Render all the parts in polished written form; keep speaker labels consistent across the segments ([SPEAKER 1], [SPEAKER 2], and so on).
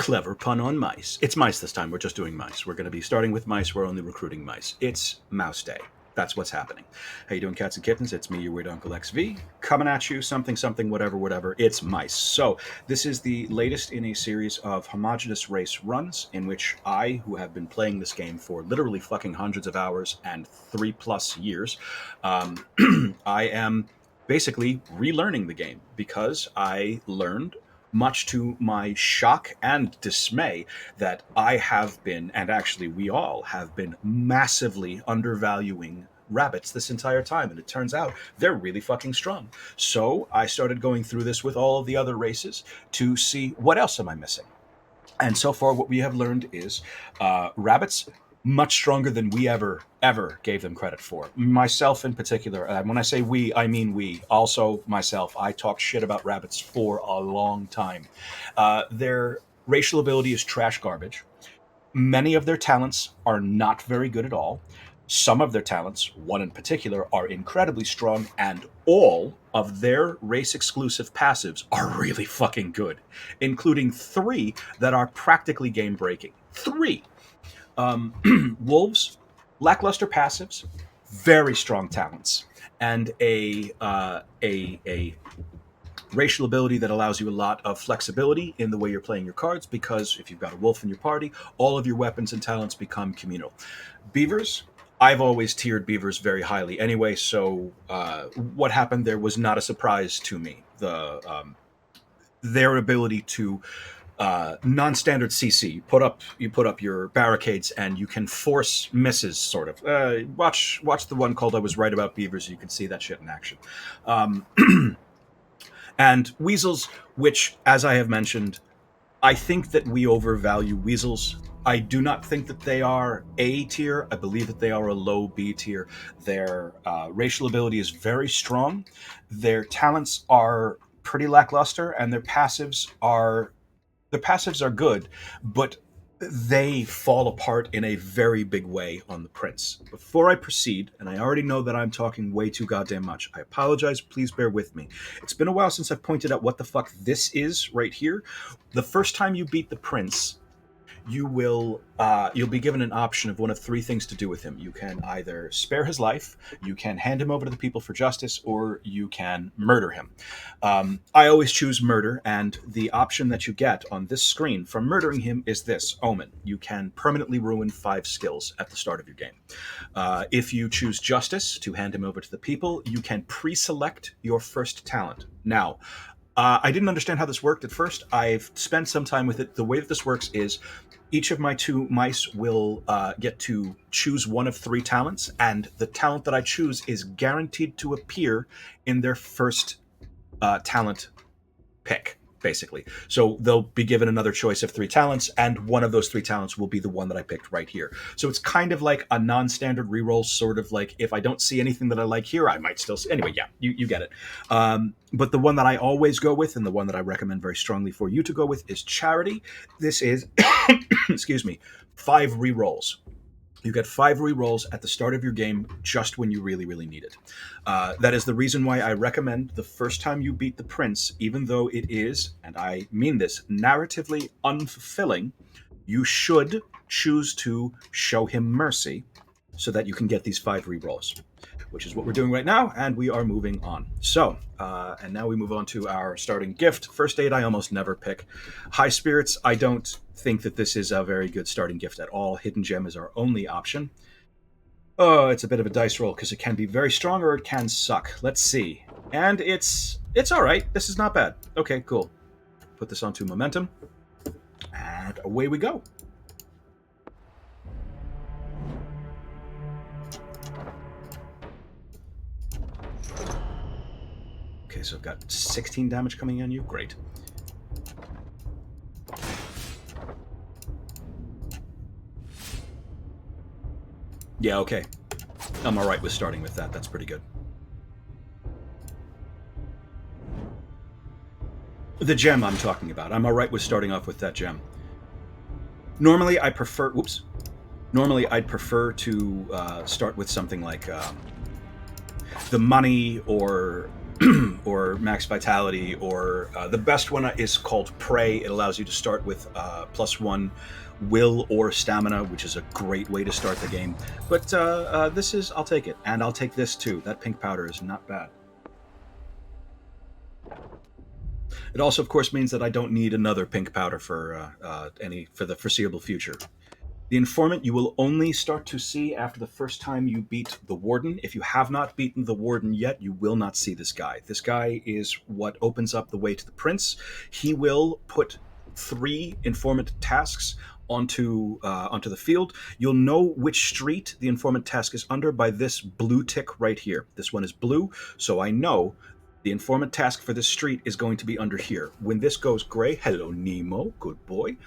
[SPEAKER 1] Clever pun on mice. It's mice this time. We're just doing mice. We're going to be starting with mice. We're only recruiting mice. It's Mouse Day. That's what's happening. How you doing, cats and kittens? It's me, your weird Uncle XV, coming at you, something, whatever. It's mice. So this is the latest in a series of homogeneous race runs in which I, who have been playing this game for literally fucking hundreds of hours and 3+ years, I am basically relearning the game because I learned, much to my shock and dismay, that I have been, and actually we all have been, massively undervaluing rabbits this entire time, and it turns out they're really fucking strong. So I started going through this with all of the other races to see what else am I missing. And so far, what we have learned is rabbits much stronger than we ever gave them credit for. Myself in particular, when I say we, I mean we. Also myself, I talked shit about rabbits for a long time. Their racial ability is trash garbage. Many of their talents are not very good at all. Some of their talents, one in particular, are incredibly strong, and all of their race-exclusive passives are really fucking good, including 3 that are practically game-breaking. 3! Wolves, lackluster passives, very strong talents, and a racial ability that allows you a lot of flexibility in the way you're playing your cards, because if you've got a wolf in your party, all of your weapons and talents become communal. Beavers, I've always tiered beavers very highly anyway, so what happened there was not a surprise to me. Their ability to non-standard CC. You put up your barricades, and you can force misses. Sort of. Watch the one called "I Was Right About Beavers." You can see that shit in action. And weasels, which, as I have mentioned, I think that we overvalue weasels. I do not think that they are A tier. I believe that they are a low B tier. Their racial ability is very strong. Their talents are pretty lackluster, and their passives are good, but they fall apart in a very big way on the prince. Before I proceed, and I already know that I'm talking way too goddamn much, I apologize, please bear with me. It's been a while since I've pointed out what the fuck this is right here. The first time you beat the prince, you'll be given an option of one of 3 things to do with him. You can either spare his life, you can hand him over to the people for justice, or you can murder him. I always choose murder, and the option that you get on this screen for murdering him is this: Omen. You can permanently ruin 5 skills at the start of your game. If you choose justice, to hand him over to the people, you can pre-select your first talent. Now, I didn't understand how this worked at first. I've spent some time with it. The way that this works is each of my 2 mice will get to choose one of 3 talents, and the talent that I choose is guaranteed to appear in their first talent pick, basically. So they'll be given another choice of 3 talents, and one of those 3 talents will be the one that I picked right here. So it's kind of like a non-standard reroll, sort of like if I don't see anything that I like here, I might still see. Anyway, yeah, you get it. But the one that I always go with, and the one that I recommend very strongly for you to go with, is Charity. This is, excuse me, 5 rerolls. You get 5 rerolls at the start of your game, just when you really, really need it. That is the reason why I recommend the first time you beat the prince, even though it is, and I mean this, narratively unfulfilling, you should choose to show him mercy so that you can get these 5 rerolls, which is what we're doing right now, and we are moving on. So, and now we move on to our starting gift. First aid, I almost never pick. High spirits, I don't think that this is a very good starting gift at all. Hidden gem is our only option. Oh, it's a bit of a dice roll, because it can be very strong or it can suck. Let's see. And it's all right. This is not bad. Okay, cool. Put this onto momentum, and away we go. Okay, so I've got 16 damage coming on you. Great. Yeah, okay. I'm all right with starting with that. That's pretty good. The gem I'm talking about. I'm all right with starting off with that gem. Normally, I prefer... Whoops. Normally, I'd prefer to start with something like the money or or max vitality, or the best one is called Prey. It allows you to start with +1 will or stamina, which is a great way to start the game. But this is, I'll take it, and I'll take this too. That pink powder is not bad. It also, of course, means that I don't need another pink powder for the foreseeable future. The informant you will only start to see after the first time you beat the warden. If you have not beaten the warden yet, you will not see this guy. This guy is what opens up the way to the prince. He will put 3 informant tasks onto the field. You'll know which street the informant task is under by this blue tick right here. This one is blue, so I know the informant task for this street is going to be under here. When this goes gray, hello Nemo, good boy.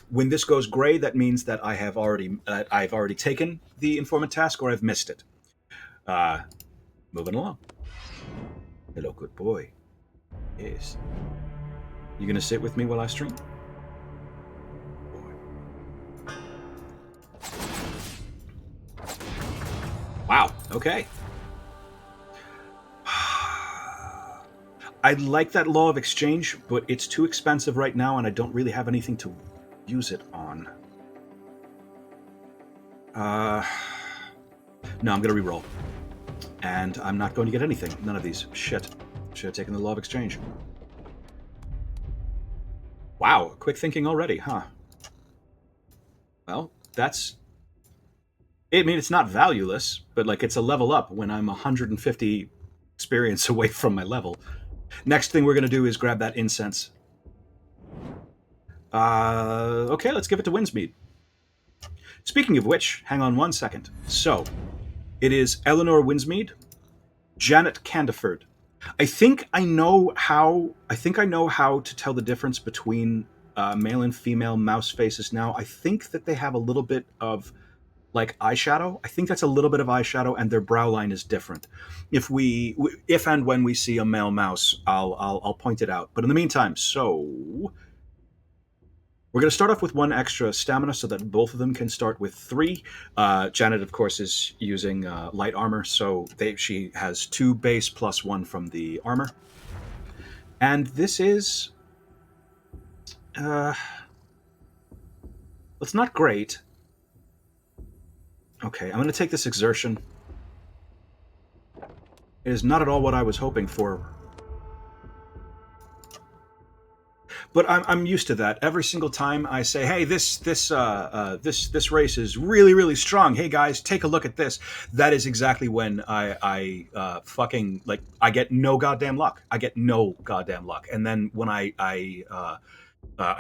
[SPEAKER 1] When this goes gray, that means that I've already taken the informant task or I've missed it. Moving along. Hello, good boy. Yes. You gonna sit with me while I stream? Boy. Wow. Okay. I like that law of exchange, but it's too expensive right now, and I don't really have anything to use it on. No, I'm gonna reroll. And I'm not going to get anything. None of these. Shit. Should have taken the law of exchange. Wow, quick thinking already, huh? Well, that's... I mean, it's not valueless, but like it's a level up when I'm 150 experience away from my level. Next thing we're gonna do is grab that incense. Okay, let's give it to Winsmead. Speaking of which, hang on one second. So, it is Eleanor Winsmead, Janet Candiford. I think I know how to tell the difference between male and female mouse faces now. I think that they have a little bit of like eyeshadow. I think that's a little bit of eyeshadow, and their brow line is different. If and when we see a male mouse, I'll point it out. But in the meantime, so we're going to start off with 1 extra stamina so that both of them can start with 3. Janet, of course, is using light armor, so she has 2 base plus 1 from the armor. And this is... it's not great. Okay, I'm going to take this exertion. It is not at all what I was hoping for. But I'm used to that. Every single time I say, "Hey, this race is really, really strong. Hey guys, take a look at this." That is exactly when I fucking like I get no goddamn luck. I get no goddamn luck. And then when I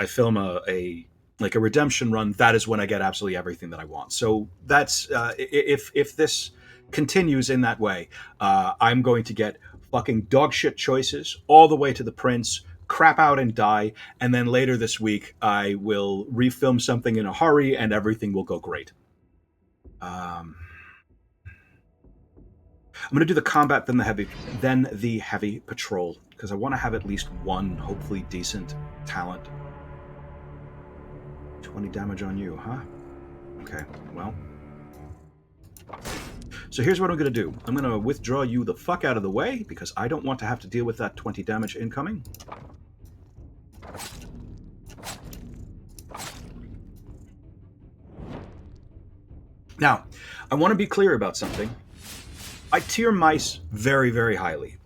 [SPEAKER 1] film a redemption run, that is when I get absolutely everything that I want. So that's if this continues in that way, I'm going to get fucking dog shit choices all the way to the prince, crap out and die, and then later this week I will refilm something in a hurry and everything will go great. I'm going to do the combat, then the heavy patrol, because I want to have at least 1 hopefully decent talent. 20 damage on you, huh? Okay, well. So here's what I'm going to do. I'm going to withdraw you the fuck out of the way, because I don't want to have to deal with that 20 damage incoming. Now, I want to be clear about something. I tier mice very, very highly.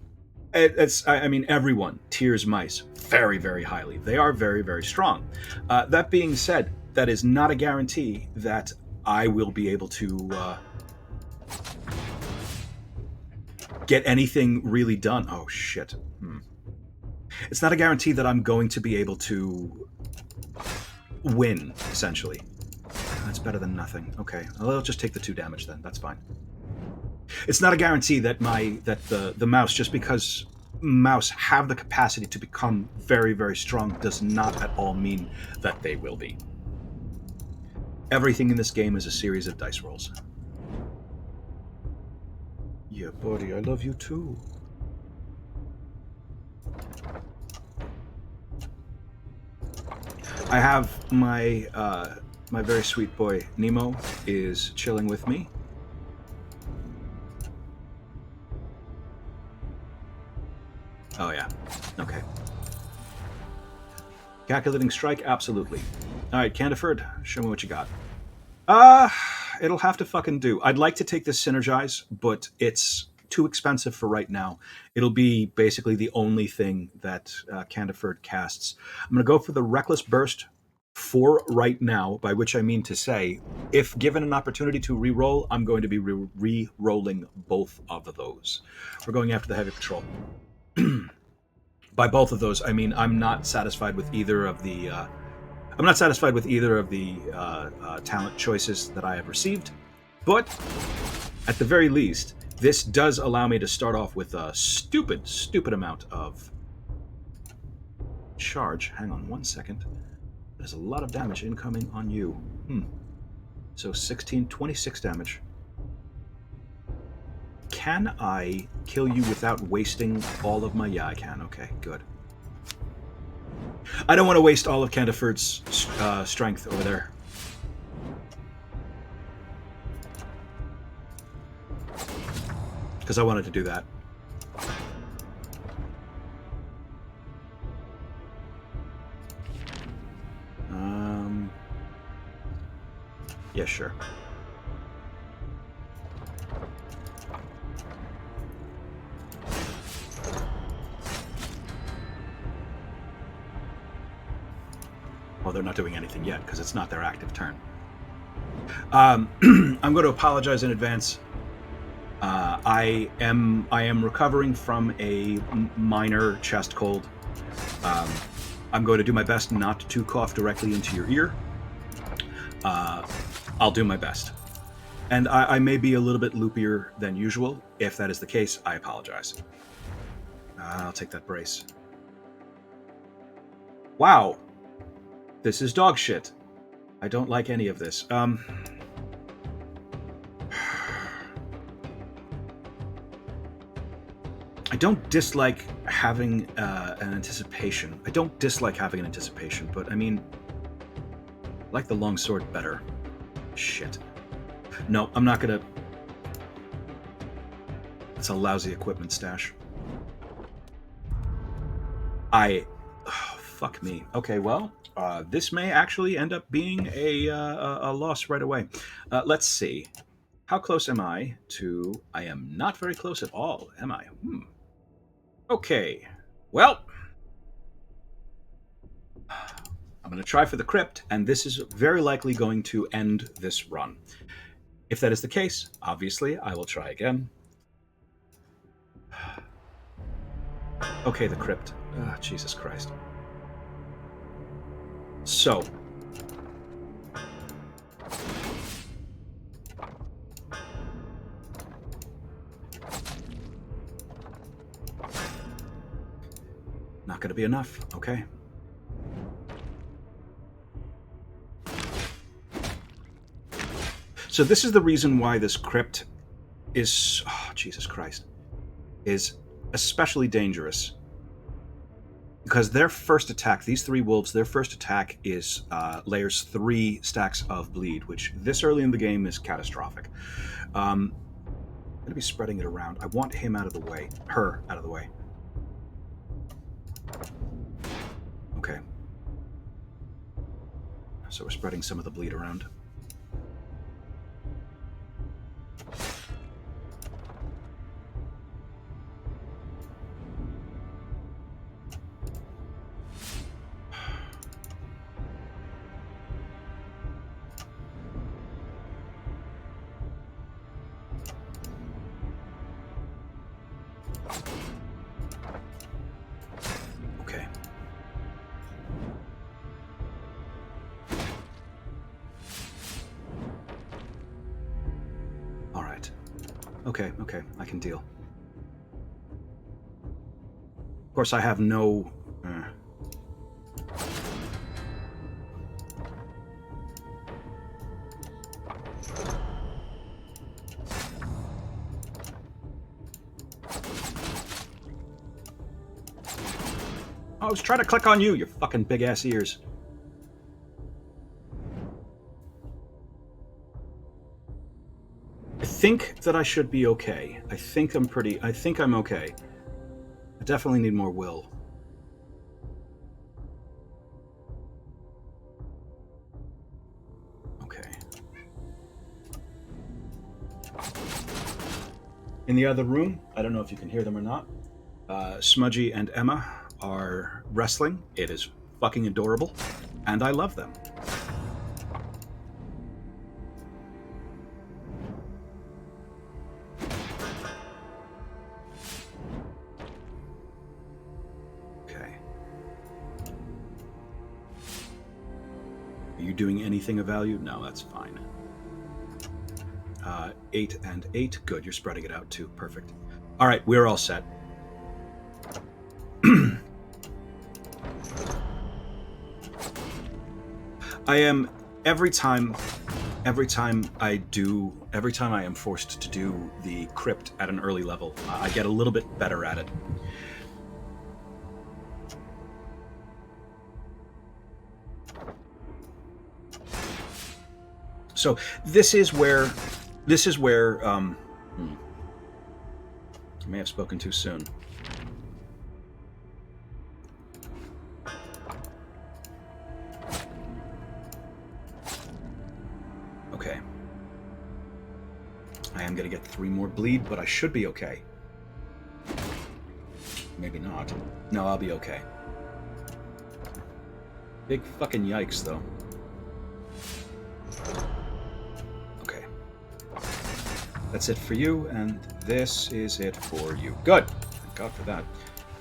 [SPEAKER 1] I mean, everyone tiers mice very, very highly. They are very, very strong. That being said, that is not a guarantee that I will be able to get anything really done. Oh, shit. It's not a guarantee that I'm going to be able to win, essentially. That's better than nothing. Okay, I'll just take the 2 damage then. That's fine. It's not a guarantee that the mouse, just because mouse have the capacity to become very, very strong, does not at all mean that they will be. Everything in this game is a series of dice rolls. Yeah, buddy, I love you too. I have my my very sweet boy Nemo is chilling with me. Okay. Calculating strike, absolutely. All right, Candiford, show me what you got. It'll have to fucking do. I'd like to take this Synergize, but it's too expensive for right now. It'll be basically the only thing that Candiford casts. I'm going to go for the Reckless Burst for right now, by which I mean to say, if given an opportunity to re-roll, I'm going to be re-rolling both of those. We're going after the Heavy Patrol. By both of those, I mean I'm not satisfied with either of the talent choices that I have received, but at the very least, this does allow me to start off with a stupid amount of charge. Hang on 1 second. There's a lot of damage incoming on you. So 16, 26 damage. Can I kill you without wasting all of my... Yeah, I can. Okay, good. I don't want to waste all of Candiford's strength over there. Because I wanted to do that. Yeah, sure. Well, they're not doing anything yet because it's not their active turn. I'm going to apologize in advance. I am recovering from a minor chest cold. I'm going to do my best not to cough directly into your ear. I'll do my best. And I may be a little bit loopier than usual. If that is the case, I apologize. I'll take that brace. Wow. This is dog shit. I don't like any of this. I don't dislike having an anticipation. I don't dislike having an anticipation, but I mean, I like the longsword better. Shit. No, I'm not gonna... It's a lousy equipment stash. Fuck me. Okay, well, this may actually end up being a loss right away. Let's see. How close am I to... I am not very close at all, am I? Okay. Well... I'm going to try for the crypt, and this is very likely going to end this run. If that is the case, obviously, I will try again. Okay, the crypt. Jesus Christ. So. Not going to be enough, okay? So this is the reason why this crypt is, Jesus Christ, is especially dangerous. Because their first attack, these three wolves, their first attack is layers 3 stacks of bleed, which this early in the game is catastrophic. I'm going to be spreading it around. I want him out of the way. Her out of the way. Okay. So we're spreading some of the bleed around. Okay. All right. Okay, I can deal. Of course, I have no... I was trying to click on you, your fucking big-ass ears. I think that I should be okay. I think I'm okay. I definitely need more will. In the other room, I don't know if you can hear them or not, Smudgy and Emma are wrestling. It is fucking adorable, and I love them. Okay. Are you doing anything of value? No, that's fine. 8 and 8. Good, you're spreading it out too. Perfect. All right, we're all set. I am every time I am forced to do the crypt at an early level, I get a little bit better at it. So this is where I may have spoken too soon. Okay. I am going to get 3 more bleed, but I should be okay. Maybe not. No, I'll be okay. Big fucking yikes, though. Okay. That's it for you, and this is it for you. Good. Thank God for that.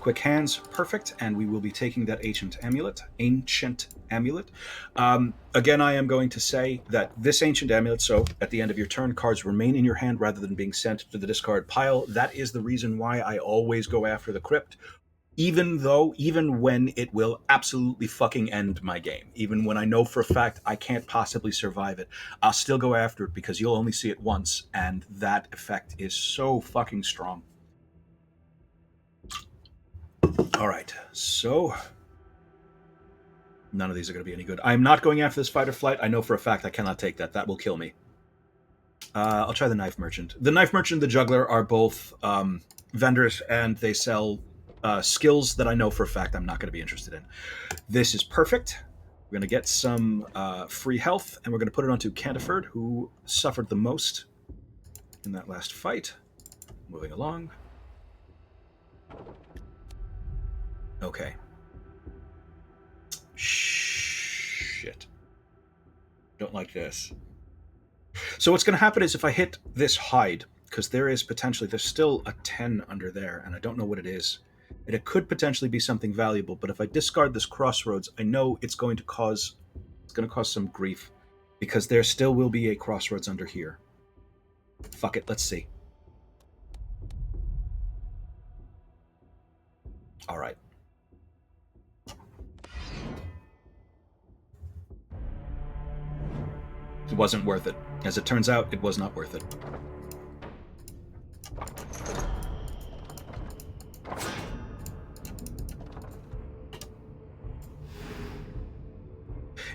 [SPEAKER 1] Quick hands, perfect, and we will be taking that ancient amulet. Again, I am going to say that this ancient amulet, so at the end of your turn, cards remain in your hand rather than being sent to the discard pile. That is the reason why I always go after the crypt, even when it will absolutely fucking end my game, even when I know for a fact I can't possibly survive it, I'll still go after it because you'll only see it once, and that effect is so fucking strong. All right, so none of these are going to be any good. I'm not going after this fight or flight. I know for a fact I cannot take that. That will kill me. I'll try the knife merchant. The knife merchant and the juggler are both vendors, and they sell skills that I know for a fact I'm not going to be interested in. This is perfect. We're going to get some free health, and we're going to put it onto Cantiford, who suffered the most in that last fight. Moving along. Okay. Shit. Don't like this. So what's going to happen is if I hit this hide, because there's still a 10 under there, and I don't know what it is. And it could potentially be something valuable, but if I discard this crossroads, I know it's going to cause some grief, because there still will be a crossroads under here. Fuck it, let's see. All right. It wasn't worth it. As it turns out, it was not worth it.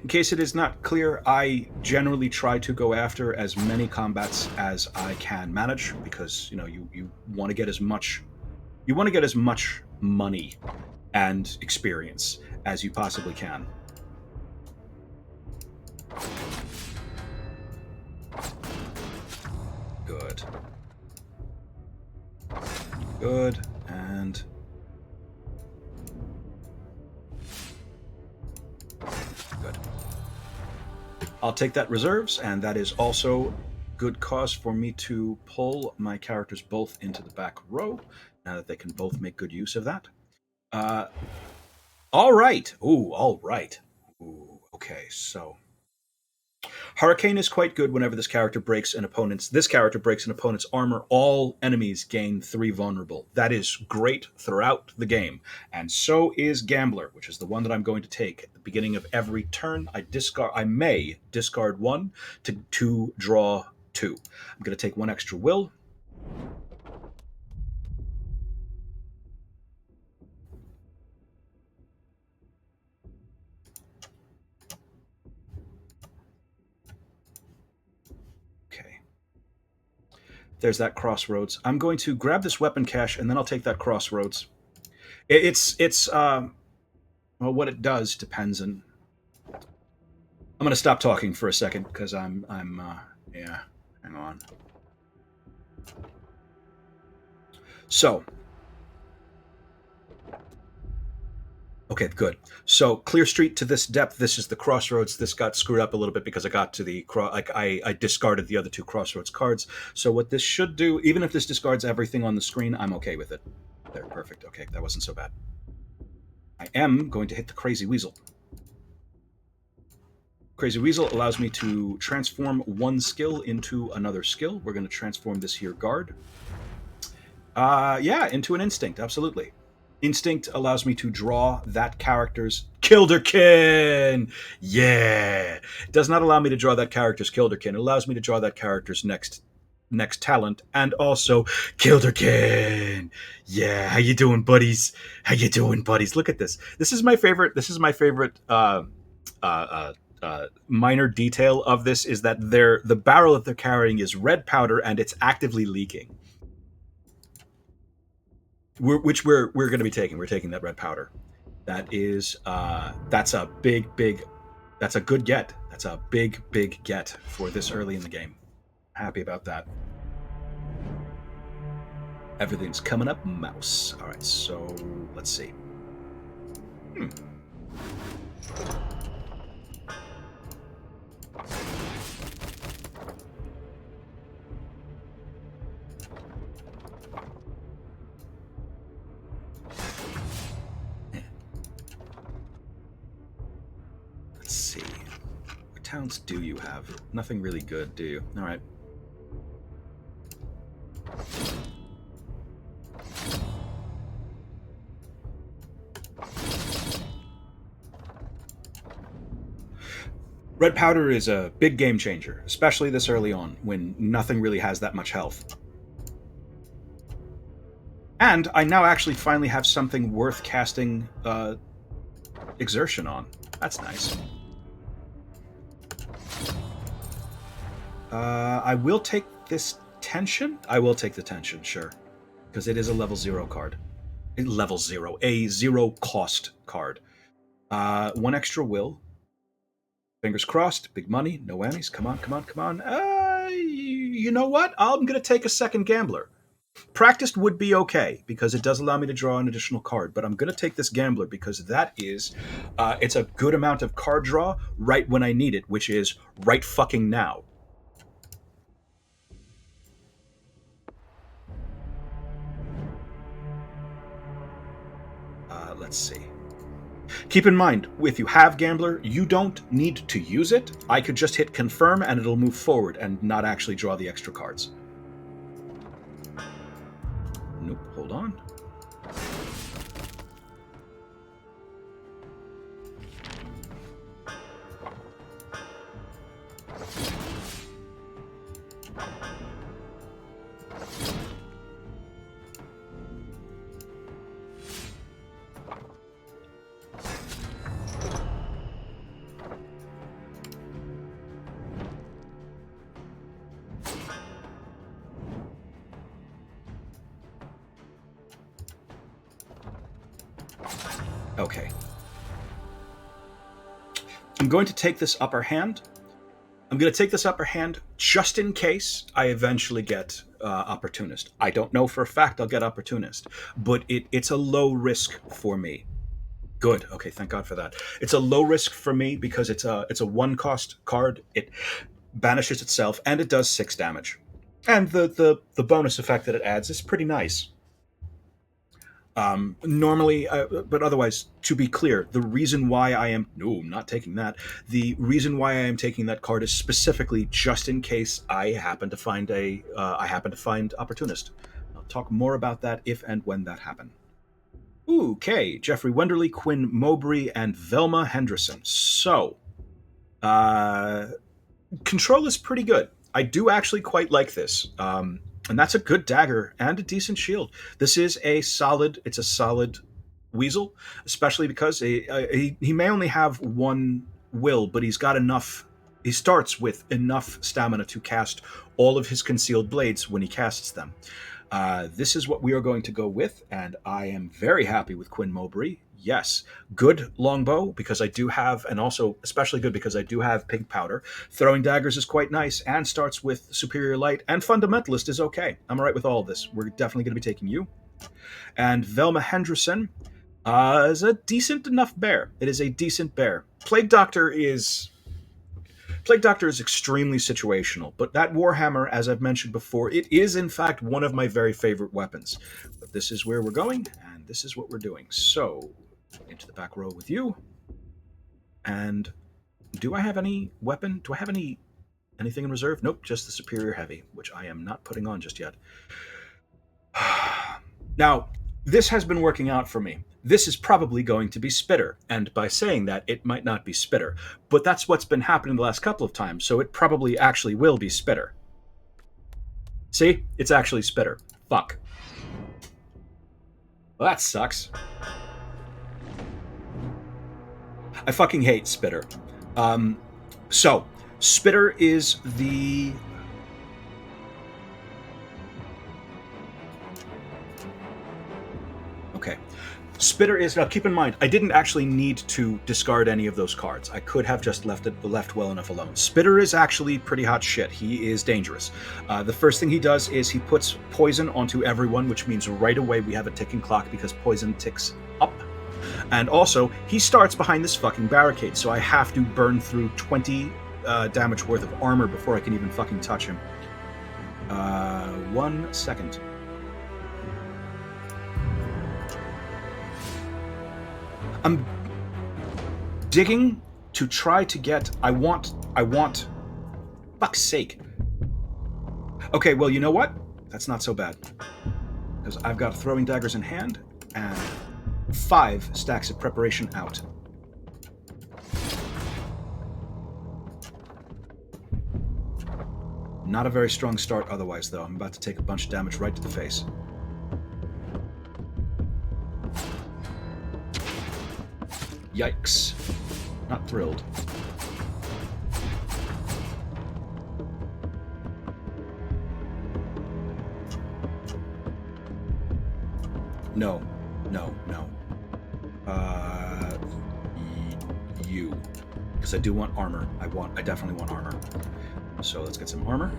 [SPEAKER 1] In case it is not clear, I generally try to go after as many combats as I can manage, because you want to get as much money and experience as you possibly can. Good, and good. I'll take that reserves, and that is also good cause for me to pull my characters both into the back row, now that they can both make good use of that. All right. Ooh, all right. Ooh, okay, so Hurricane is quite good whenever this character breaks an opponent's armor. All enemies gain 3 vulnerable. That is great throughout the game. And so is Gambler, which is the one that I'm going to take. At the beginning of every turn, I may discard 1 to draw 2. I'm going to take 1 extra will. There's that crossroads. I'm going to grab this weapon cache, and then I'll take that crossroads. Well, what it does depends on. I'm going to stop talking for a second because I'm. Yeah. Hang on. So, okay, good. So Clear Street to this depth. This is the crossroads. This got screwed up a little bit because I got to the I discarded the other two crossroads cards. So what this should do, even if this discards everything on the screen, I'm okay with it. There, perfect. Okay, that wasn't so bad. I am going to hit the Crazy Weasel. Crazy Weasel allows me to transform one skill into another skill. We're going to transform this here guard. Yeah, into an instinct, absolutely. Instinct allows me to draw that character's Kilderkin. Yeah, it does not allow me to draw that character's Kilderkin. It allows me to draw that character's next talent, and also Kilderkin. Yeah, how you doing, buddies? How you doing, buddies? Look at this. This is my favorite. This is my favorite. Minor detail of this is that the barrel that they're carrying is red powder and it's actively leaking. Which we're going to be taking. We're taking that red powder. That is that's a that's a good get. That's a big get for this early in the game. Happy about that. Everything's coming up, mouse. All right, so let's see. Let's see. What towns do you have? Nothing really good, do you? All right. Red powder is a big game changer, especially this early on when nothing really has that much health. And I now actually finally have something worth casting exertion on. That's nice. I will take this tension. I will take the tension, sure, because it is a level 0 card. Level 0, a 0 cost card. One extra will. Fingers crossed. Big money. No whammies. Come on. You know what? I'm going to take a second gambler. Practiced would be okay because it does allow me to draw an additional card, but I'm going to take this gambler because that is, it's a good amount of card draw right when I need it, which is right fucking now. Let's see. Keep in mind, if you have Gambler, you don't need to use it. I could just hit confirm and it'll move forward and not actually draw the extra cards. Nope, hold on. Okay. I'm going to take this upper hand. I'm going to take this upper hand just in case I eventually get Opportunist. I don't know for a fact I'll get Opportunist, but it's a low risk for me. Good. Okay, thank God for that. It's a low risk for me because it's a 1-cost card. It banishes itself and it does 6 damage. And the bonus effect that it adds is pretty nice. Normally, but otherwise, to be clear, the reason why I am I'm not taking that. The reason why I am taking that card is specifically just in case I happen to find Opportunist. I'll talk more about that if and when that happens. Okay, Jeffrey Wenderly, Quinn Mowbray, and Velma Henderson. So, control is pretty good. I do actually quite like this. And that's a good dagger and a decent shield. This is a solid weasel, especially because he may only have 1 will, but he's got enough. He starts with enough stamina to cast all of his concealed blades when he casts them. This is what we are going to go with, and I am very happy with Quinn Mowbray. Yes. Good longbow, because I do have, and also especially good because I do have pig powder. Throwing daggers is quite nice and starts with superior light, and fundamentalist is okay. I'm all right with all of this. We're definitely going to be taking you. And Velma Henderson is a decent enough bear. It is a decent bear. Plague Doctor is extremely situational, but that Warhammer, as I've mentioned before, it is in fact one of my very favorite weapons. But this is where we're going, and this is what we're doing. So, into the back row with you. And do I have any weapon? Do I have anything in reserve? Nope, just the Superior Heavy, which I am not putting on just yet. Now, this has been working out for me. This is probably going to be Spitter, and by saying that, it might not be Spitter. But that's what's been happening the last couple of times, so it probably actually will be Spitter. See? It's actually Spitter. Fuck. Well, that sucks. I fucking hate Spitter. So, Spitter is the... Okay. Spitter is... Now, keep in mind, I didn't actually need to discard any of those cards. I could have just left well enough alone. Spitter is actually pretty hot shit. He is dangerous. The first thing he does is he puts poison onto everyone, which means right away we have a ticking clock because poison ticks up. And also, he starts behind this fucking barricade, so I have to burn through 20 damage worth of armor before I can even fucking touch him. 1 second. I'm digging to try to get... I want... Fuck's sake. Okay, well, you know what? That's not so bad. Because I've got throwing daggers in hand, and 5 stacks of preparation out. Not a very strong start otherwise, though. I'm about to take a bunch of damage right to the face. Yikes. Not thrilled. No. You. Because I do want armor. I definitely want armor. So let's get some armor.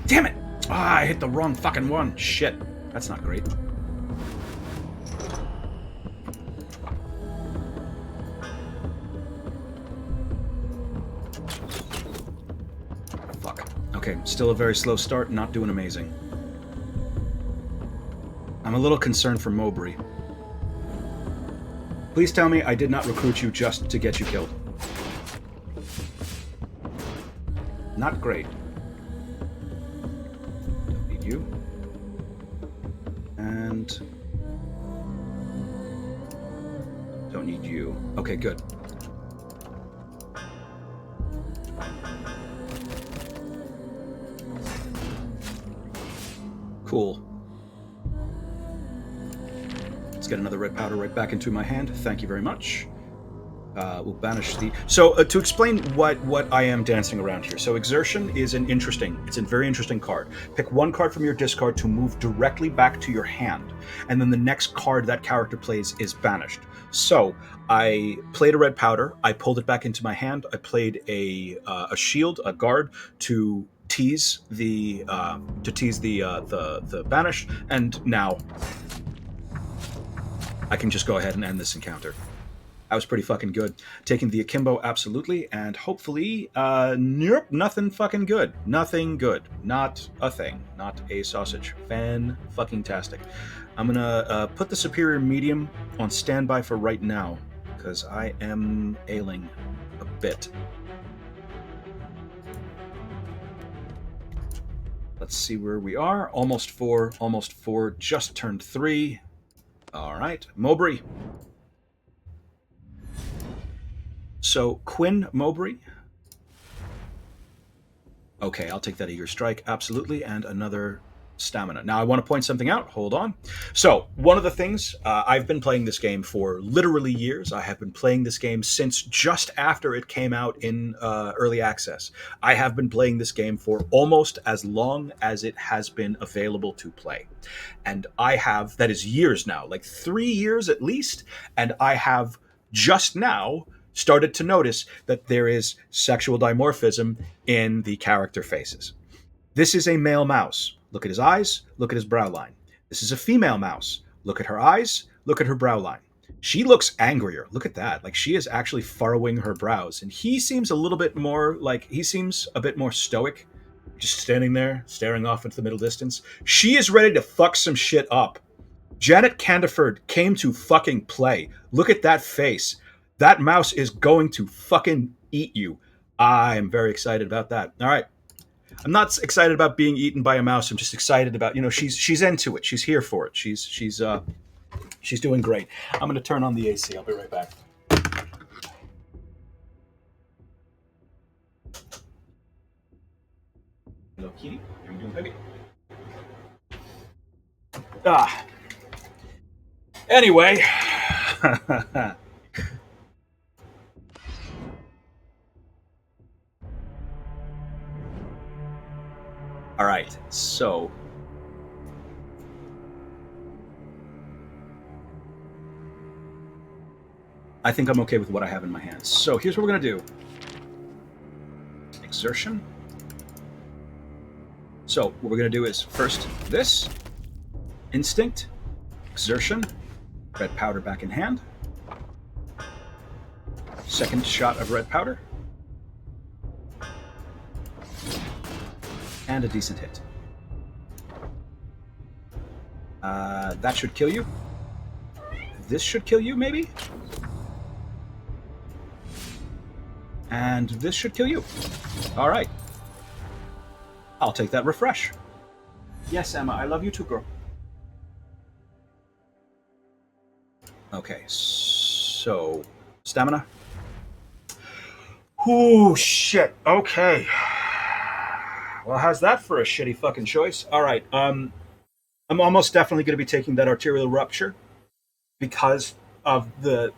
[SPEAKER 1] Damn it! Ah, I hit the wrong fucking one. Shit. That's not great. Fuck. Okay, still a very slow start, not doing amazing. I'm a little concerned for Mowbray. Please tell me I did not recruit you just to get you killed. Not great. Don't need you. And... don't need you. Okay, good. Cool. Let's get another red powder right back into my hand. Thank you very much. We'll banish the... So, to explain what I am dancing around here. So, Exertion is it's a very interesting card. Pick one card from your discard to move directly back to your hand, and then the next card that character plays is banished. So, I played a red powder, I pulled it back into my hand, I played a shield, a guard, to tease the banished, and now I can just go ahead and end this encounter. That was pretty fucking good. Taking the Akimbo, absolutely, and hopefully, nope, nothing fucking good. Nothing good. Not a thing. Not a sausage. Fan-fucking-tastic. I'm gonna put the Superior Medium on standby for right now, because I am ailing a bit. Let's see where we are. Almost 4, just turned 3. All right, Mowbray. So, Quinn Mowbray. Okay, I'll take that Eager Strike, absolutely, and another stamina. Now, I want to point something out. Hold on. So, one of the things, I've been playing this game for literally years. I have been playing this game since just after it came out in early access. I have been playing this game for almost as long as it has been available to play. And I have, that is years now, like 3 years at least. And I have just now started to notice that there is sexual dimorphism in the character faces. This is a male mouse. Look at his eyes, look at his brow line. This is a female mouse. Look at her eyes, look at her brow line. She looks angrier. Look at that. Like she is actually furrowing her brows. And he seems a little bit more like, he seems a bit more stoic, just standing there, staring off into the middle distance. She is ready to fuck some shit up. Janet Candiford came to fucking play. Look at that face. That mouse is going to fucking eat you. I'm very excited about that. All right. I'm not excited about being eaten by a mouse. I'm just excited about, she's into it. She's here for it. She's doing great. I'm going to turn on the AC. I'll be right back. Hello, kitty. How you doing, baby? Anyway. All right, so I think I'm okay with what I have in my hands. So here's what we're gonna do. Exertion. So what we're gonna do is first this, instinct, exertion, red powder back in hand, second shot of red powder, and a decent hit. That should kill you. This should kill you, maybe? And this should kill you. All right. I'll take that refresh. Yes, Emma, I love you too, girl. Okay, so stamina. Ooh, shit. Okay. Well, how's that for a shitty fucking choice? All right. I'm almost definitely going to be taking that arterial rupture because of the.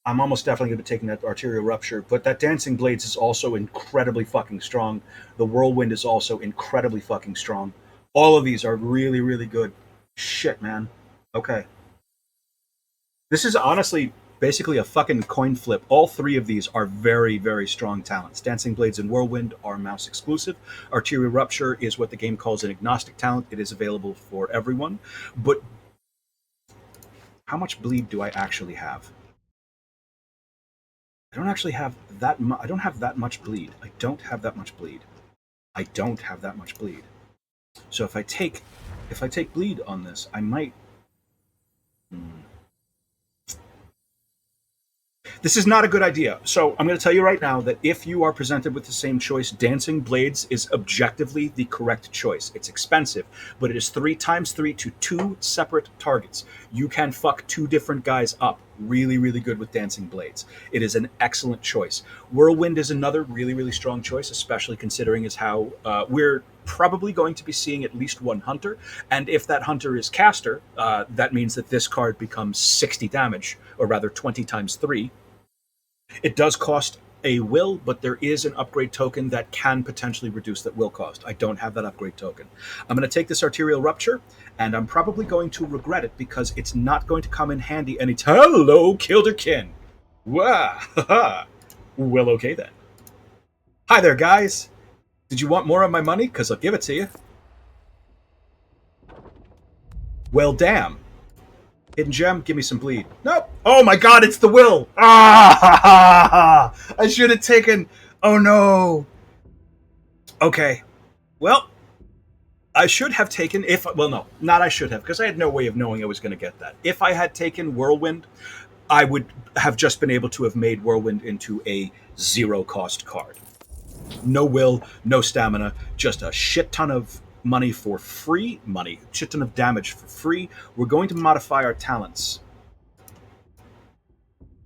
[SPEAKER 1] I'm almost definitely going to be taking that arterial rupture, but that dancing blades is also incredibly fucking strong. The whirlwind is also incredibly fucking strong. All of these are really, really good. Shit, man. Okay. This is honestly basically a fucking coin flip. All three of these are very, very strong talents. Dancing Blades and Whirlwind are mouse exclusive. Arterial Rupture is what the game calls an agnostic talent. It is available for everyone. But how much bleed do I actually have? I don't actually have that much. I don't have that much bleed. I don't have that much bleed. I don't have that much bleed. So if I take bleed on this, I might. This is not a good idea. So I'm going to tell you right now that if you are presented with the same choice, Dancing Blades is objectively the correct choice. It's expensive, but it is 3 times 3 to 2 separate targets. You can fuck 2 different guys up. Really, really good with Dancing Blades. It is an excellent choice. Whirlwind is another really, really strong choice, especially considering is how we're probably going to be seeing at least one hunter. And if that hunter is caster, that means that this card becomes 60 damage, or rather 20 times 3. It does cost a will, but there is an upgrade token that can potentially reduce that will cost. I don't have that upgrade token. I'm going to take this Arterial Rupture, and I'm probably going to regret it because it's not going to come in handy anytime. Hello, Kilderkin. Wow. Well, okay then. Hi there, guys. Did you want more of my money? Because I'll give it to you. Well, damn. Hidden Gem, give me some bleed. Nope. Oh my god, it's the will. Ah! I should have taken. Oh no. Okay. Well, I should have taken well, no, not I should have, because I had no way of knowing I was going to get that. If I had taken Whirlwind, I would have just been able to have made Whirlwind into a 0 cost card. No will, no stamina, just a shit ton of money for free. Shit ton of damage for free. We're going to modify our talents.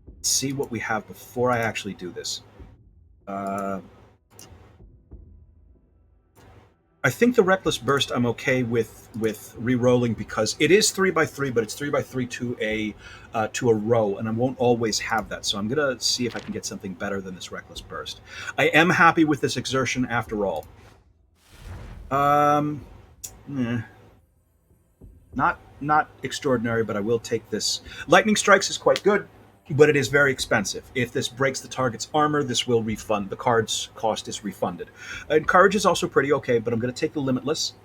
[SPEAKER 1] Let's see what we have before I actually do this. I think the Reckless Burst I'm okay with re-rolling because it is 3x3, but it's 3x3 to a row, and I won't always have that. So I'm gonna see if I can get something better than this Reckless Burst. I am happy with this exertion after all. Um, eh, not extraordinary, but I will take this. Lightning Strikes is quite good, but it is very expensive. If this breaks the target's armor, this will refund. The card's cost is refunded. And Courage is also pretty okay, but I'm going to take the Limitless,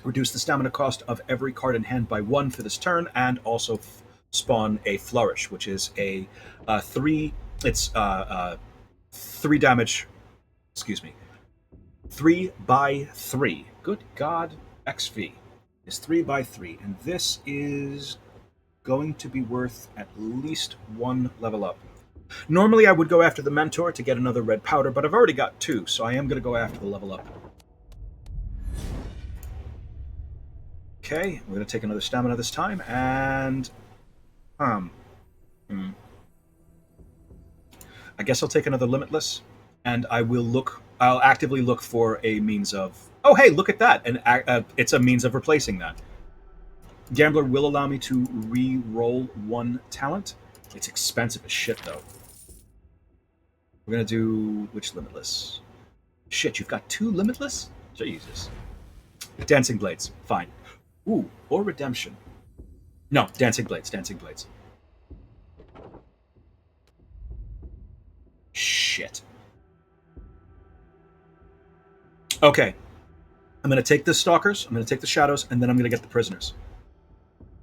[SPEAKER 1] reduce the stamina cost of every card in hand by 1 for this turn, and also spawn a Flourish, which is a 3. It's 3 damage. Excuse me. 3x3. Good God, XV is 3x3, and this is going to be worth at least 1 level up. Normally, I would go after the Mentor to get another red powder, but I've already got 2, so I am going to go after the level up. Okay, we're going to take another stamina this time, and... I guess I'll take another Limitless, and I'll actively look for a means of... Oh, hey, look at that! And it's a means of replacing that. Gambler will allow me to re-roll 1 talent. It's expensive as shit, though. We're going to do... Which Limitless? Shit, you've got 2 Limitless? Jesus. Dancing Blades. Fine. Ooh, or Redemption. No, Dancing Blades. Dancing Blades. Shit. Okay. I'm going to take the Stalkers, I'm going to take the Shadows, and then I'm going to get the Prisoners.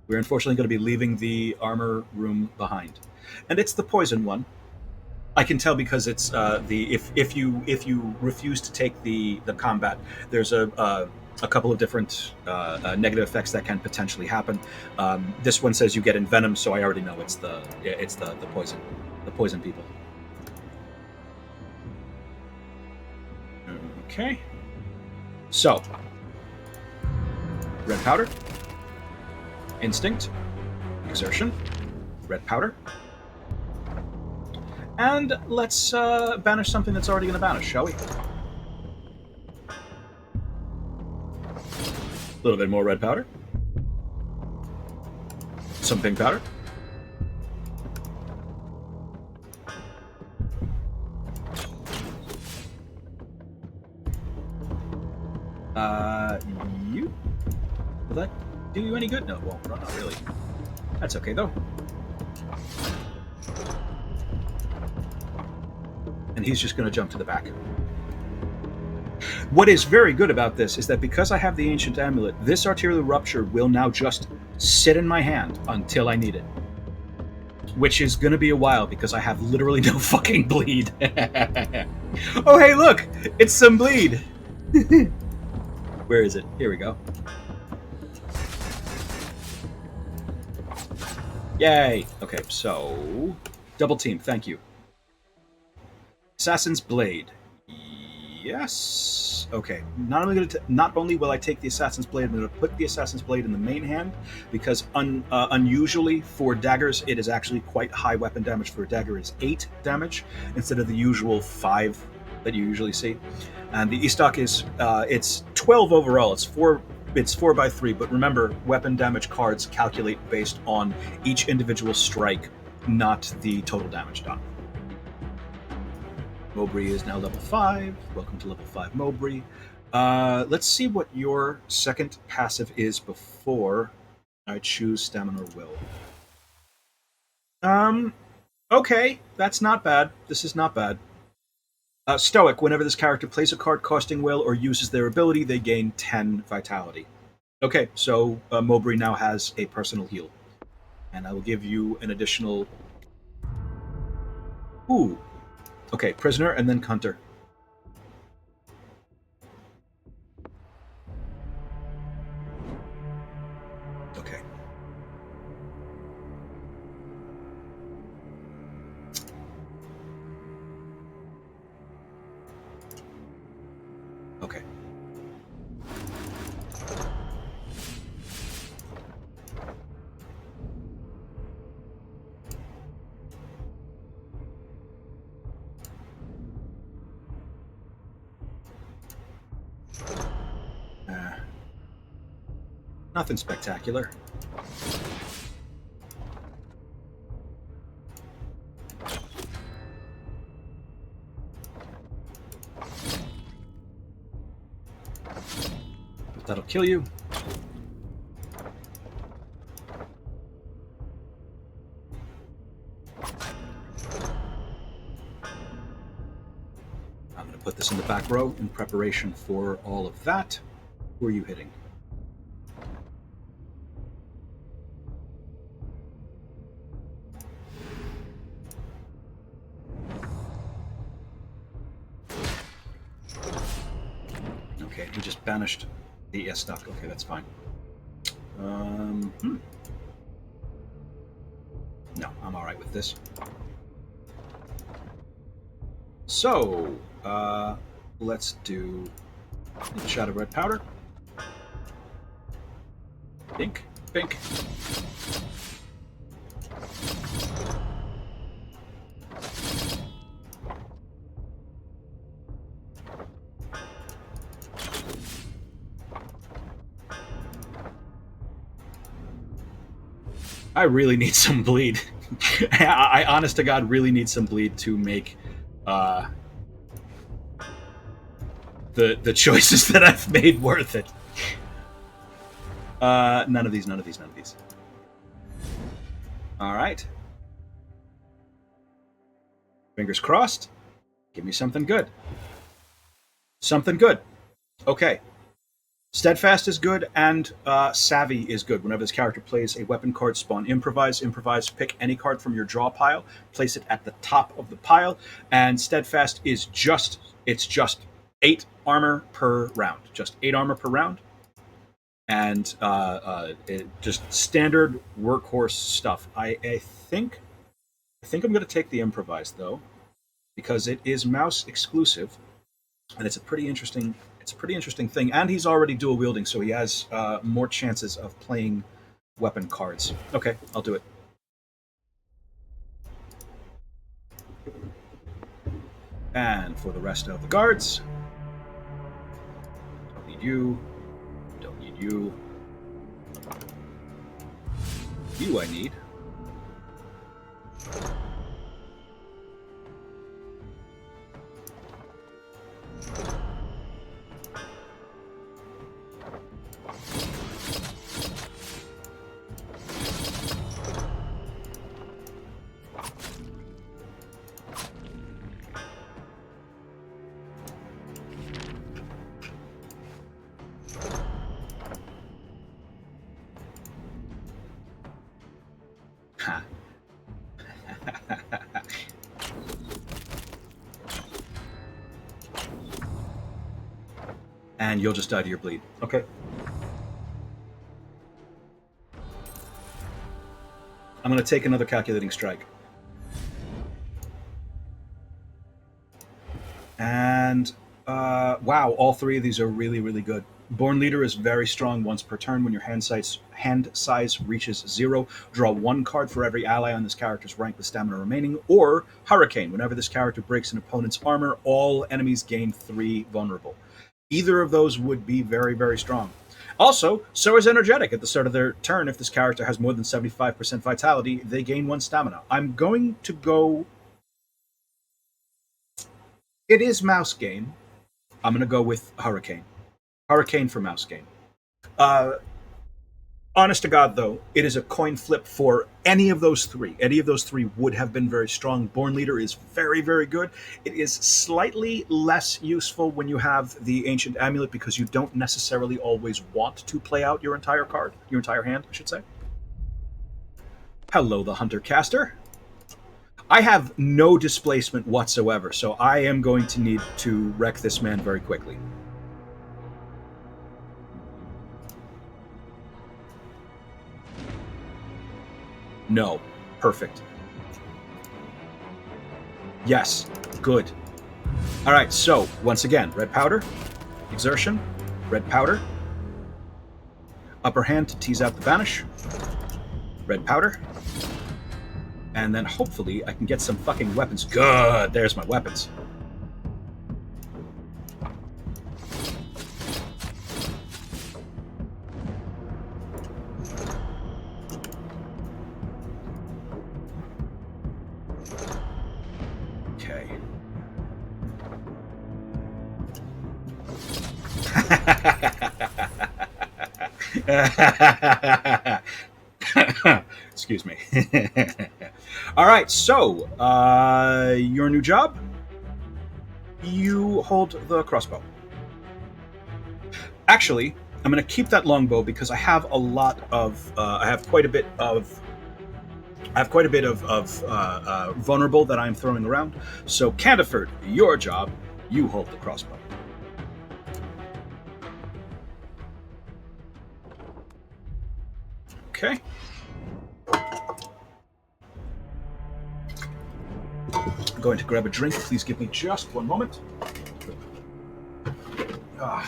[SPEAKER 1] We're unfortunately going to be leaving the armor room behind. And it's the poison one. I can tell because it's if you refuse to take the combat, there's a couple of different negative effects that can potentially happen. This one says you get envenomed, so I already know it's the poison people. Okay. So, red powder, instinct, exertion, red powder. And let's banish something that's already going to banish, shall we? A little bit more red powder. Some pink powder. You? Will that do you any good? No, well, not really. That's okay, though. And he's just going to jump to the back. What is very good about this is that because I have the Ancient Amulet, this Arterial Rupture will now just sit in my hand until I need it. Which is going to be a while because I have literally no fucking bleed. Oh, hey, look! It's some bleed! Where is it? Here we go. Yay! Okay, so... Double team, thank you. Assassin's Blade. Yes. Okay. Not only will I take the Assassin's Blade, I'm going to put the Assassin's Blade in the main hand because unusually for daggers, it is actually quite high weapon damage. For a dagger, it's 8 damage instead of the usual 5 that you usually see. And the E-Stock is it's 12 overall. It's 4x3. But remember, weapon damage cards calculate based on each individual strike, not the total damage done. Mowbray is now level 5. Welcome to level 5, Mowbray. Let's see what your second passive is before I choose Stamina or Will. Okay, that's not bad. This is not bad. Stoic, whenever this character plays a card costing Will or uses their ability, they gain 10 Vitality. Okay, so Mowbray now has a personal heal. And I will give you an additional... Ooh. Okay, Prisoner and then Hunter. Okay. Okay. Nothing spectacular. But that'll kill you. I'm going to put this in the back row in preparation for all of that. Who are you hitting? Okay, he just banished the stuck. Okay, that's fine. No, I'm all right with this. So, let's do Shadow Red Powder. Pink, pink. I really need some bleed. I honest to God really need some bleed to make the choices that I've made worth it. None of these. All right. Fingers crossed. Give me something good. Something good. Okay. Steadfast is good, and Savvy is good. Whenever this character plays a weapon card, spawn Improvise. Improvise, pick any card from your draw pile, place it at the top of the pile, and Steadfast is just 8 armor per round. Just 8 armor per round. And just standard workhorse stuff. I think I'm going to take the Improvise, though, because it is mouse exclusive, and it's a pretty interesting thing, and he's already dual wielding, so he has more chances of playing weapon cards. Okay, I'll do it. And for the rest of the guards, don't need you, don't need you. You I need. And you'll just die to your bleed. Okay. I'm going to take another Calculating Strike. And, wow, all 3 of these are really, really good. Born Leader is very strong once per turn. When your hand size reaches 0, draw 1 card for every ally on this character's rank with stamina remaining. Or Hurricane. Whenever this character breaks an opponent's armor, all enemies gain 3 vulnerable. Either of those would be very, very strong. Also, so is Energetic. At the start of their turn, if this character has more than 75% vitality, they gain 1 stamina. I'm going to go... It is Mouse Game. I'm going to go with Hurricane. Hurricane for Mouse Game. Honest to God, though, it is a coin flip for any of those 3. Any of those 3 would have been very strong. Born Leader is very, very good. It is slightly less useful when you have the Ancient Amulet because you don't necessarily always want to play out your entire hand, I should say. Hello, the Hunter Caster. I have no displacement whatsoever, so I am going to need to wreck this man very quickly. No. Perfect. Yes. Good. All right, so, once again, Red Powder, Exertion, Red Powder, Upper Hand to tease out the Banish, Red Powder, and then hopefully I can get some fucking weapons. Good! There's my weapons. Okay. Excuse me. All right, so your new job, you hold the crossbow. Actually, I'm going to keep that longbow because I have a lot of, I have quite a bit of vulnerable that I'm throwing around. So, Candiford, your job, you hold the crossbow. Okay. I'm going to grab a drink. Please give me just one moment. I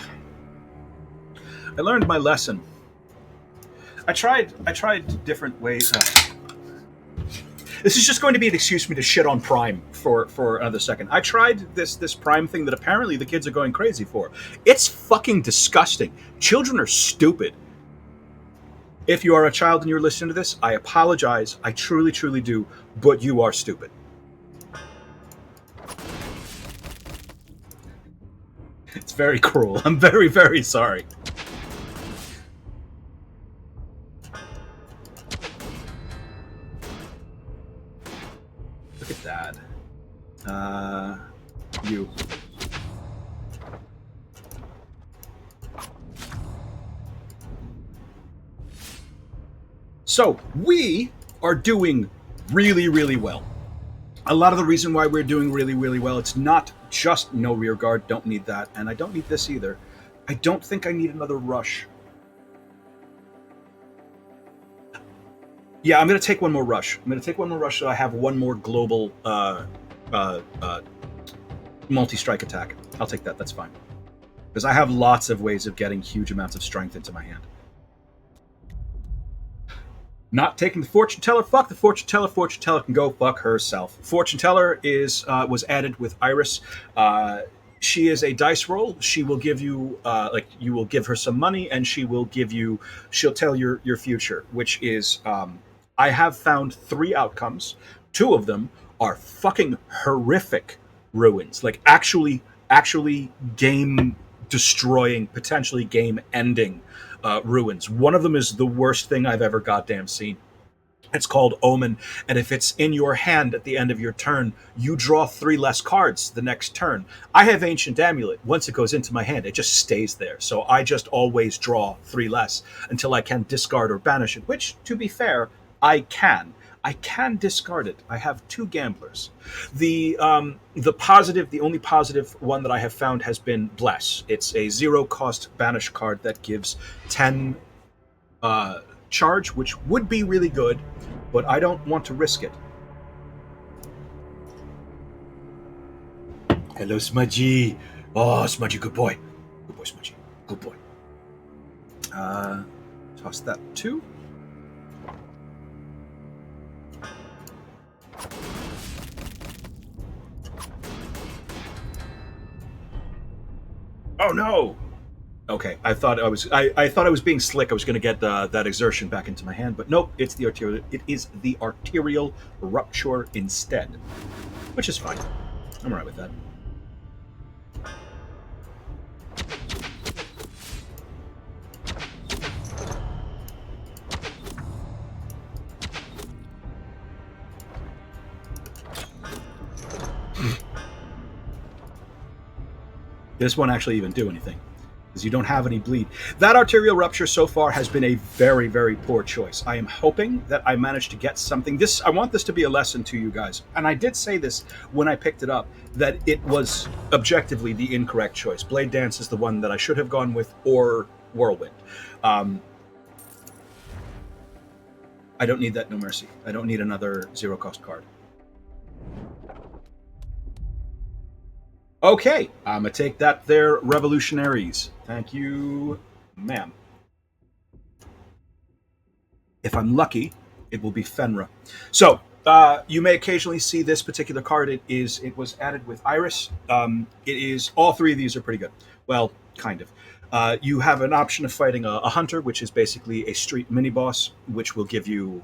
[SPEAKER 1] learned my lesson. I tried different ways. This is just going to be an excuse for me to shit on Prime for another second. I tried this Prime thing that apparently the kids are going crazy for. It's fucking disgusting. Children are stupid. If you are a child and you're listening to this, I apologize. I truly, truly do. But you are stupid. It's very cruel. I'm very, very sorry. Look at that. You. So, we are doing really, really well. A lot of the reason why we're doing really, really well, it's not just no rear guard, don't need that, and I don't need this either. I don't think I need another rush. Yeah, I'm going to take one more rush. I'm going to take one more rush so I have one more global multi-strike attack. I'll take that, that's fine. Because I have lots of ways of getting huge amounts of strength into my hand. Not taking the fortune teller. Fuck the fortune teller. Fortune teller can go fuck herself. Fortune teller was added with Iris. She is a dice roll. She will give you you will give her some money, and she'll tell your future, which is I have found 3 outcomes. 2 of them are fucking horrific ruins, like actually game destroying, potentially game ending ruins. One of them is the worst thing I've ever goddamn seen. It's called Omen, and if it's in your hand at the end of your turn, you draw 3 less cards the next turn. I have Ancient Amulet. Once it goes into my hand, it just stays there. So I just always draw 3 less until I can discard or banish it, which, to be fair, I can. I can discard it. I have 2 gamblers. The only positive one that I have found has been Bless. It's a 0-cost banish card that gives 10 charge, which would be really good, but I don't want to risk it. Hello, Smudgy. Oh, Smudgy, good boy. Good boy, Smudgy. Good boy. Toss that 2. Oh no! Okay, I thought I was being slick. I was going to get that exertion back into my hand, but nope. It's the arterial. It is the arterial rupture instead, which is fine. I'm alright with that. This won't actually even do anything, because you don't have any bleed. That arterial rupture so far has been a very, very poor choice. I am hoping that I manage to get something. I want this to be a lesson to you guys. And I did say this when I picked it up, that it was objectively the incorrect choice. Blade Dance is the one that I should have gone with, or Whirlwind. I don't need that No Mercy. I don't need another 0-cost card. Okay, I'm going to take that there, Revolutionaries. Thank you, ma'am. If I'm lucky, it will be Fenra. So, you may occasionally see this particular card. It was added with Iris. All 3 of these are pretty good. Well, kind of. You have an option of fighting a hunter, which is basically a street mini-boss, which will give you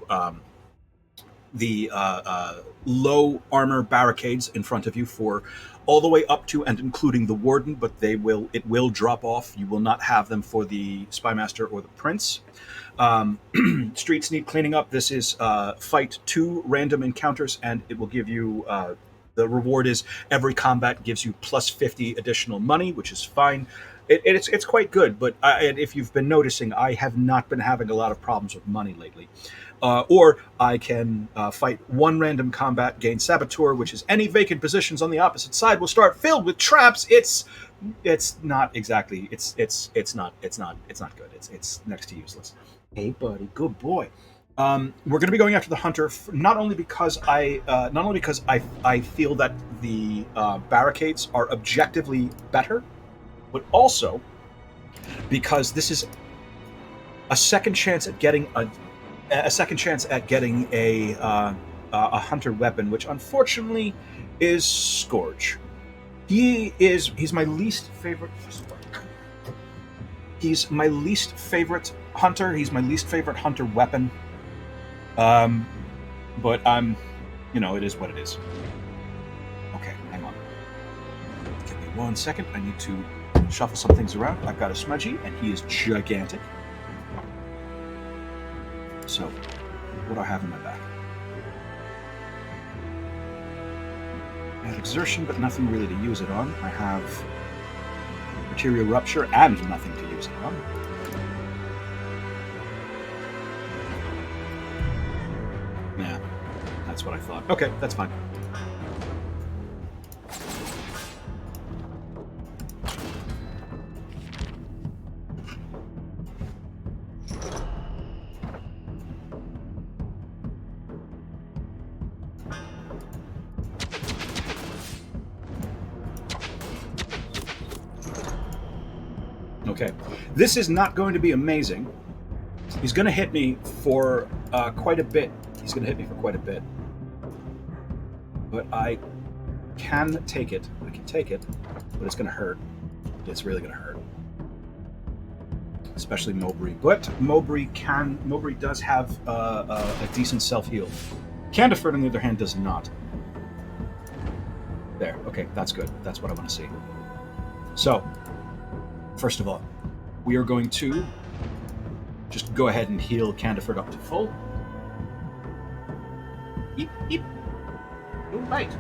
[SPEAKER 1] low armor barricades in front of you for all the way up to and including the warden, but it will drop off. You will not have them for the spymaster or the prince. Streets need cleaning up. This is fight 2 random encounters, and it will give you the reward is every combat gives you plus 50 additional money, which is fine. It's quite good, but if you've been noticing, I have not been having a lot of problems with money lately. Or I can fight 1 random combat, gain Saboteur, which is any vacant positions on the opposite side will start filled with traps. It's not exactly it's not good. It's next to useless. Hey, buddy, good boy. We're going to be going after the hunter, not only because I feel that the barricades are objectively better, but also because this is a second chance at getting a hunter weapon, which unfortunately is Scourge. He's my least favorite. He's my least favorite hunter. He's my least favorite hunter weapon. But it is what it is. Okay, hang on. Give me 1 second. I need to shuffle some things around. I've got a Smudgy, and he is gigantic. So, what do I have in my back? I have Exertion, but nothing really to use it on. I have Material Rupture and nothing to use it on. Yeah, that's what I thought. Okay, that's fine. Okay, this is not going to be amazing. He's going to hit me for quite a bit. But I can take it. I can take it, but it's going to hurt. It's really going to hurt. Especially Mowbray. But Mowbray does have a decent self-heal. Candiford, on the other hand, does not. There. Okay, that's good. That's what I want to see. So, first of all, we are going to just go ahead and heal Candiford up to full. Eep, eep. All right.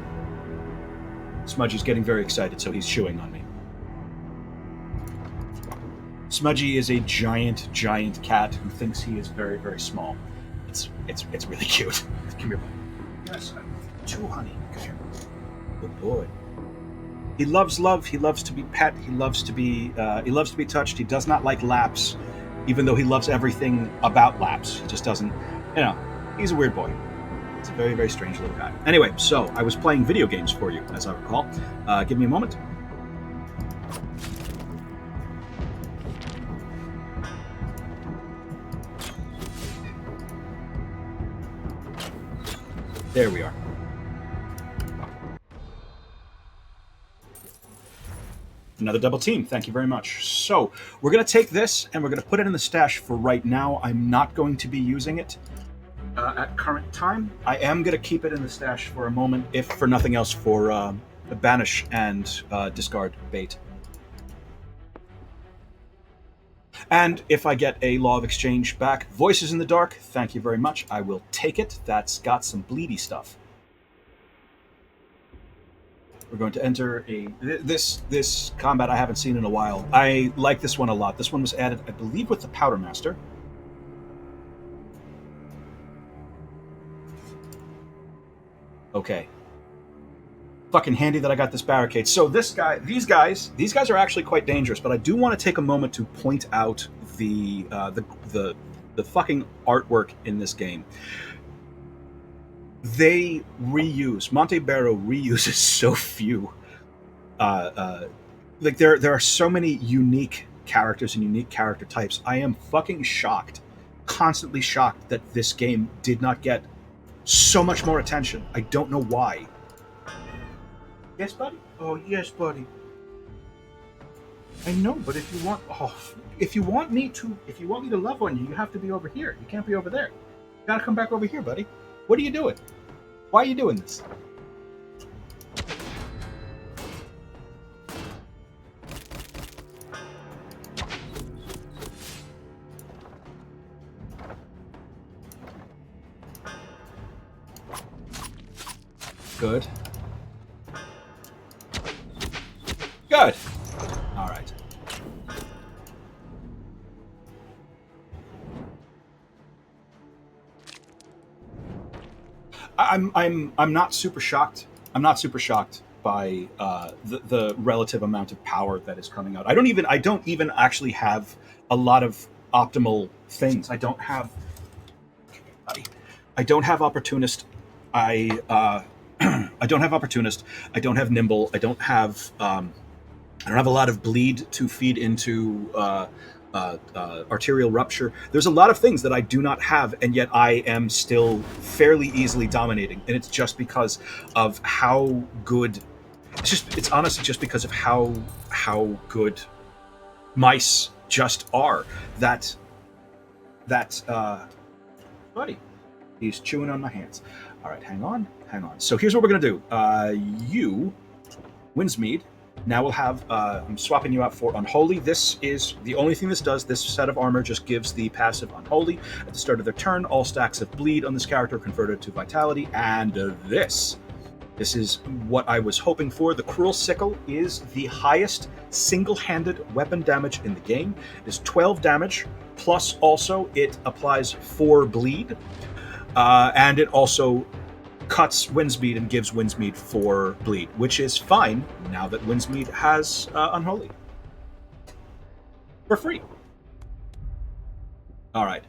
[SPEAKER 1] Smudgy's getting very excited, so he's chewing on me. Smudgy is a giant cat who thinks he is very, very small. It's really cute. Come here, buddy. Yes, I'm too, honey. Come here. Good boy. He loves love. He loves to be pet. He loves to be touched. He does not like laps, even though he loves everything about laps. He just doesn't. He's a weird boy. He's a very, very strange little guy. Anyway, so I was playing video games for you, as I recall. Give me a moment. There we are. Another double team. Thank you very much. So we're going to take this and we're going to put it in the stash for right now. I'm not going to be using it at current time. I am going to keep it in the stash for a moment, if for nothing else, for banish and discard bait. And if I get a Law of Exchange back, Voices in the Dark, thank you very much. I will take it. That's got some bleedy stuff. We're going to enter this combat I haven't seen in a while. I like this one a lot. This one was added, I believe, with the Powder Master. Okay. Fucking handy that I got this barricade. So these guys are actually quite dangerous, but I do want to take a moment to point out the fucking artwork in this game. They reuse. Montebaro reuses so few. There are so many unique characters and unique character types. I am fucking shocked, constantly shocked, that this game did not get so much more attention. I don't know why. Yes, buddy? Oh, yes, buddy. I know, but if you want me to love on you, you have to be over here. You can't be over there. You gotta come back over here, buddy. What are you doing? Why are you doing this? Good. Good. All right. I'm not super shocked. I'm not super shocked by the relative amount of power that is coming out. I don't even actually have a lot of optimal things. I don't have opportunist. I I don't have opportunist. I don't have nimble. I don't have a lot of bleed to feed into arterial rupture. There's a lot of things that I do not have, and yet I am still fairly easily dominating. And it's just because of how good. It's honestly just because of how good mice just are. Buddy, he's chewing on my hands. All right, hang on. So here's what we're gonna do. You, Winsmead. Now we'll have, I'm swapping you out for Unholy. This is the only thing this does. This set of armor just gives the passive Unholy. At the start of their turn, all stacks of bleed on this character are converted to Vitality. And this is what I was hoping for. The Cruel Sickle is the highest single-handed weapon damage in the game. It is 12 damage, plus also it applies 4 bleed. And it also cuts Winsmead and gives Winsmead 4 bleed, which is fine now that Winsmead has Unholy. For free. All right.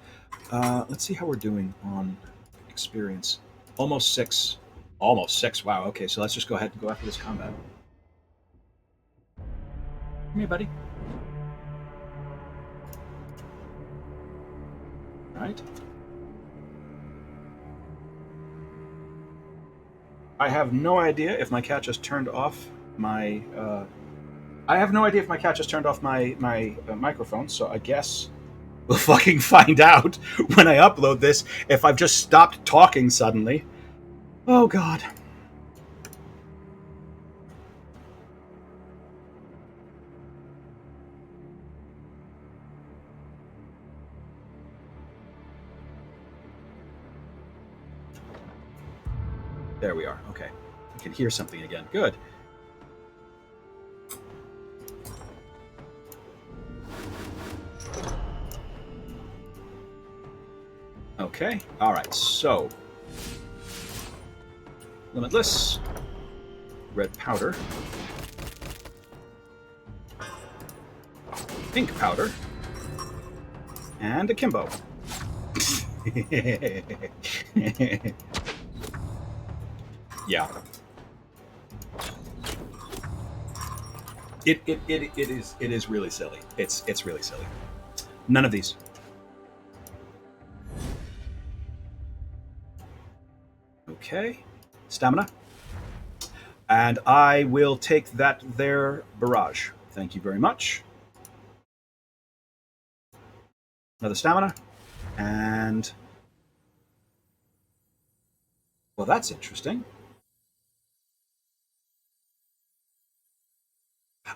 [SPEAKER 1] Let's see how we're doing on experience. Almost 6. Wow, okay, so let's just go ahead and go after this combat. Come here, buddy. All right. I have no idea if my cat just turned off my. I have no idea if my cat just turned off my microphone. So I guess we'll fucking find out when I upload this if I've just stopped talking suddenly. Oh God. There we are. Okay. I can hear something again. Good. Okay. All right. So, Limitless, red powder, pink powder, and akimbo. Yeah. It is really silly. It's really silly. None of these. Okay. Stamina. And I will take that there barrage. Thank you very much. Another stamina. And well, that's interesting.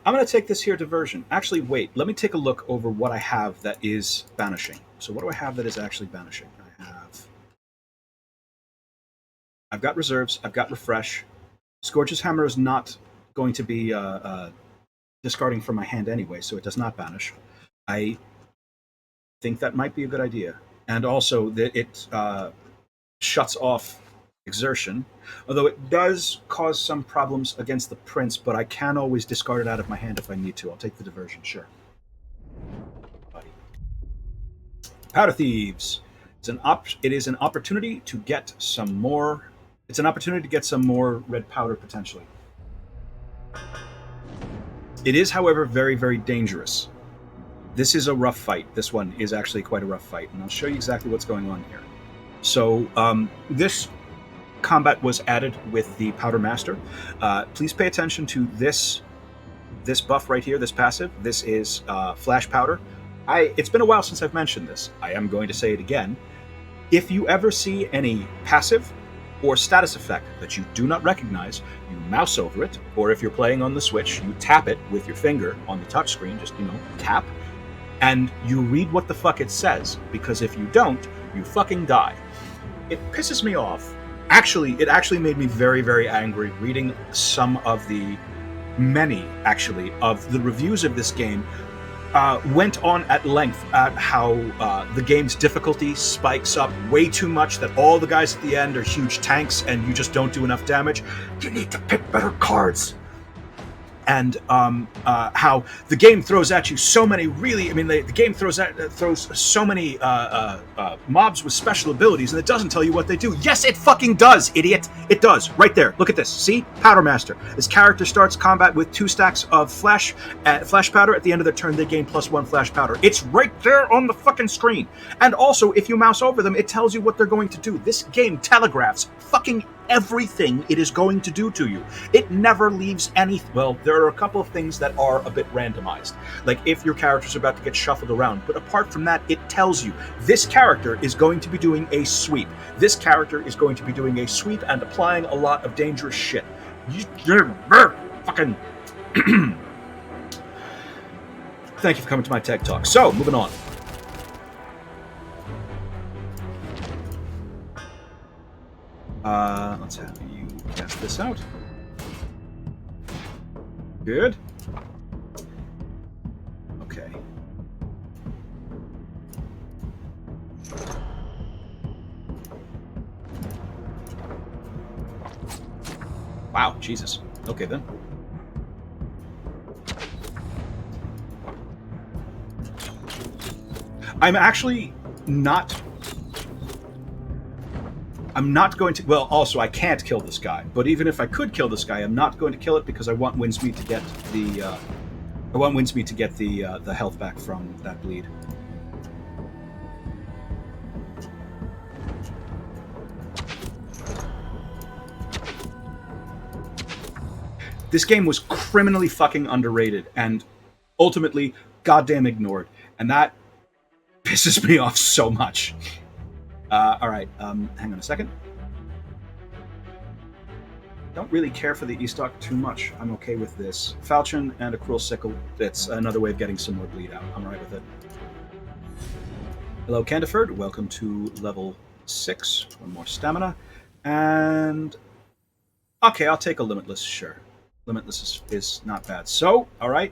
[SPEAKER 1] I'm going to take this here diversion. Actually, wait. Let me take a look over what I have that is banishing. So what do I have that is actually banishing? I've got reserves. I've got refresh. Scourge's Hammer is not going to be discarding from my hand anyway, so it does not banish. I think that might be a good idea. And also, that it shuts off exertion, although it does cause some problems against the prince, but I can always discard it out of my hand if I need to. I'll take the diversion, sure. Buddy. Powder Thieves. It is an opportunity to get some more. It's an opportunity to get some more red powder potentially. It is, however, very, very dangerous. This is a rough fight. This one is actually quite a rough fight, and I'll show you exactly what's going on here. So this combat was added with the Powder Master. Please pay attention to this buff right here, this passive. This is Flash Powder. It's been a while since I've mentioned this. I am going to say it again. If you ever see any passive or status effect that you do not recognize, you mouse over it, or if you're playing on the Switch, you tap it with your finger on the touchscreen, just, tap, and you read what the fuck it says, because if you don't, you fucking die. It pisses me off. Actually, it actually made me very, very angry reading some of the many, actually, of the reviews of this game. Went on at length at how the game's difficulty spikes up way too much, that all the guys at the end are huge tanks and you just don't do enough damage. You need to pick better cards. And how the game throws at you so many the game throws so many mobs with special abilities, and it doesn't tell you what they do. Yes, it fucking does, idiot! It does. Right there. Look at this. See? Powder Master. This character starts combat with 2 stacks of flash powder. At the end of their turn, they gain +1 flash powder. It's right there on the fucking screen. And also, if you mouse over them, it tells you what they're going to do. This game telegraphs fucking everything it is going to do to you. It never leaves any. Well, there are a couple of things that are a bit randomized, like if your character's about to get shuffled around, but apart from that, it tells you this character is going to be doing a sweep. This character is going to be doing a sweep and applying a lot of dangerous shit. Fucking thank you for coming to my TED Talk. So, moving on. Let's have you cast this out. Good. Okay. Wow, Jesus. Okay then. I'm not going to. Well, also I can't kill this guy. But even if I could kill this guy, I'm not going to kill it because I want Winsmeet to get the. I want Winsmeet to get the health back from that bleed. This game was criminally fucking underrated and ultimately goddamn ignored, and that pisses me off so much. All right, hang on a second. Don't really care for the E-Stock too much. I'm okay with this. Falchion and a Cruel Sickle. That's another way of getting some more bleed out. I'm all right with it. Hello, Candiford. Welcome to level 6. One more stamina. And... okay, I'll take a Limitless, sure. Limitless is not bad. So, all right.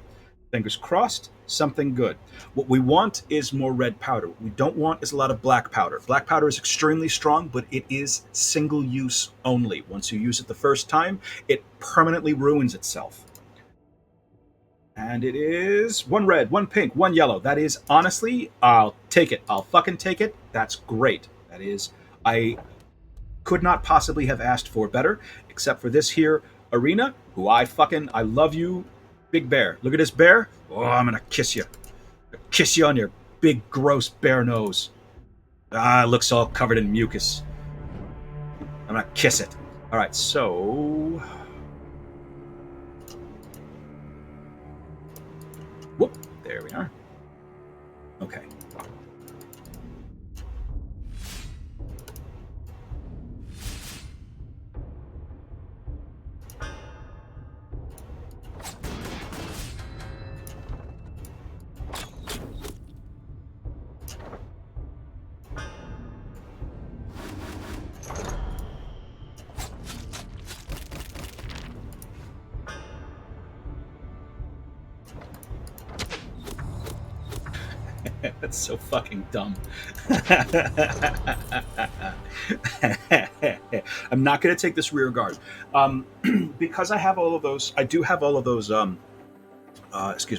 [SPEAKER 1] Fingers crossed, something good. What we want is more red powder. What we don't want is a lot of black powder. Black powder is extremely strong, but it is single use only. Once you use it the first time, it permanently ruins itself. And it is 1 red, 1 pink, 1 yellow. That is, honestly, I'll take it. I'll fucking take it. That's great. That is, I could not possibly have asked for better, except for this here Arena, who I love you, Big Bear. Look at this bear. Oh, I'm gonna kiss you. Kiss you on your big, gross bear nose. Ah, it looks all covered in mucus. I'm gonna kiss it. All right, so... whoop, there we are. Okay. That's so fucking dumb. I'm not going to take this rear guard. Because I have all of those, I do have all of those, I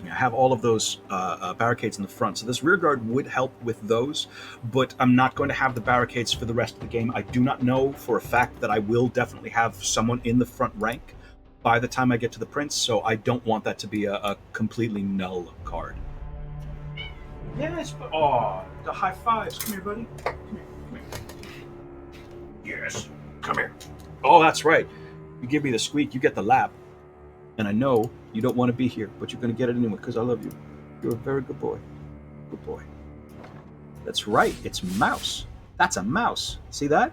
[SPEAKER 1] have all of those barricades in the front. So this rear guard would help with those, but I'm not going to have the barricades for the rest of the game. I do not know for a fact that I will definitely have someone in the front rank by the time I get to the Prince, so I don't want that to be a completely null card. Yes, but the high fives. Come here, buddy. Come here. Yes, come here. Oh, that's right. You give me the squeak, you get the lap. And I know you don't want to be here, but you're going to get it anyway because I love you. You're a very good boy. Good boy. That's right. It's Mouse. That's a mouse. See that?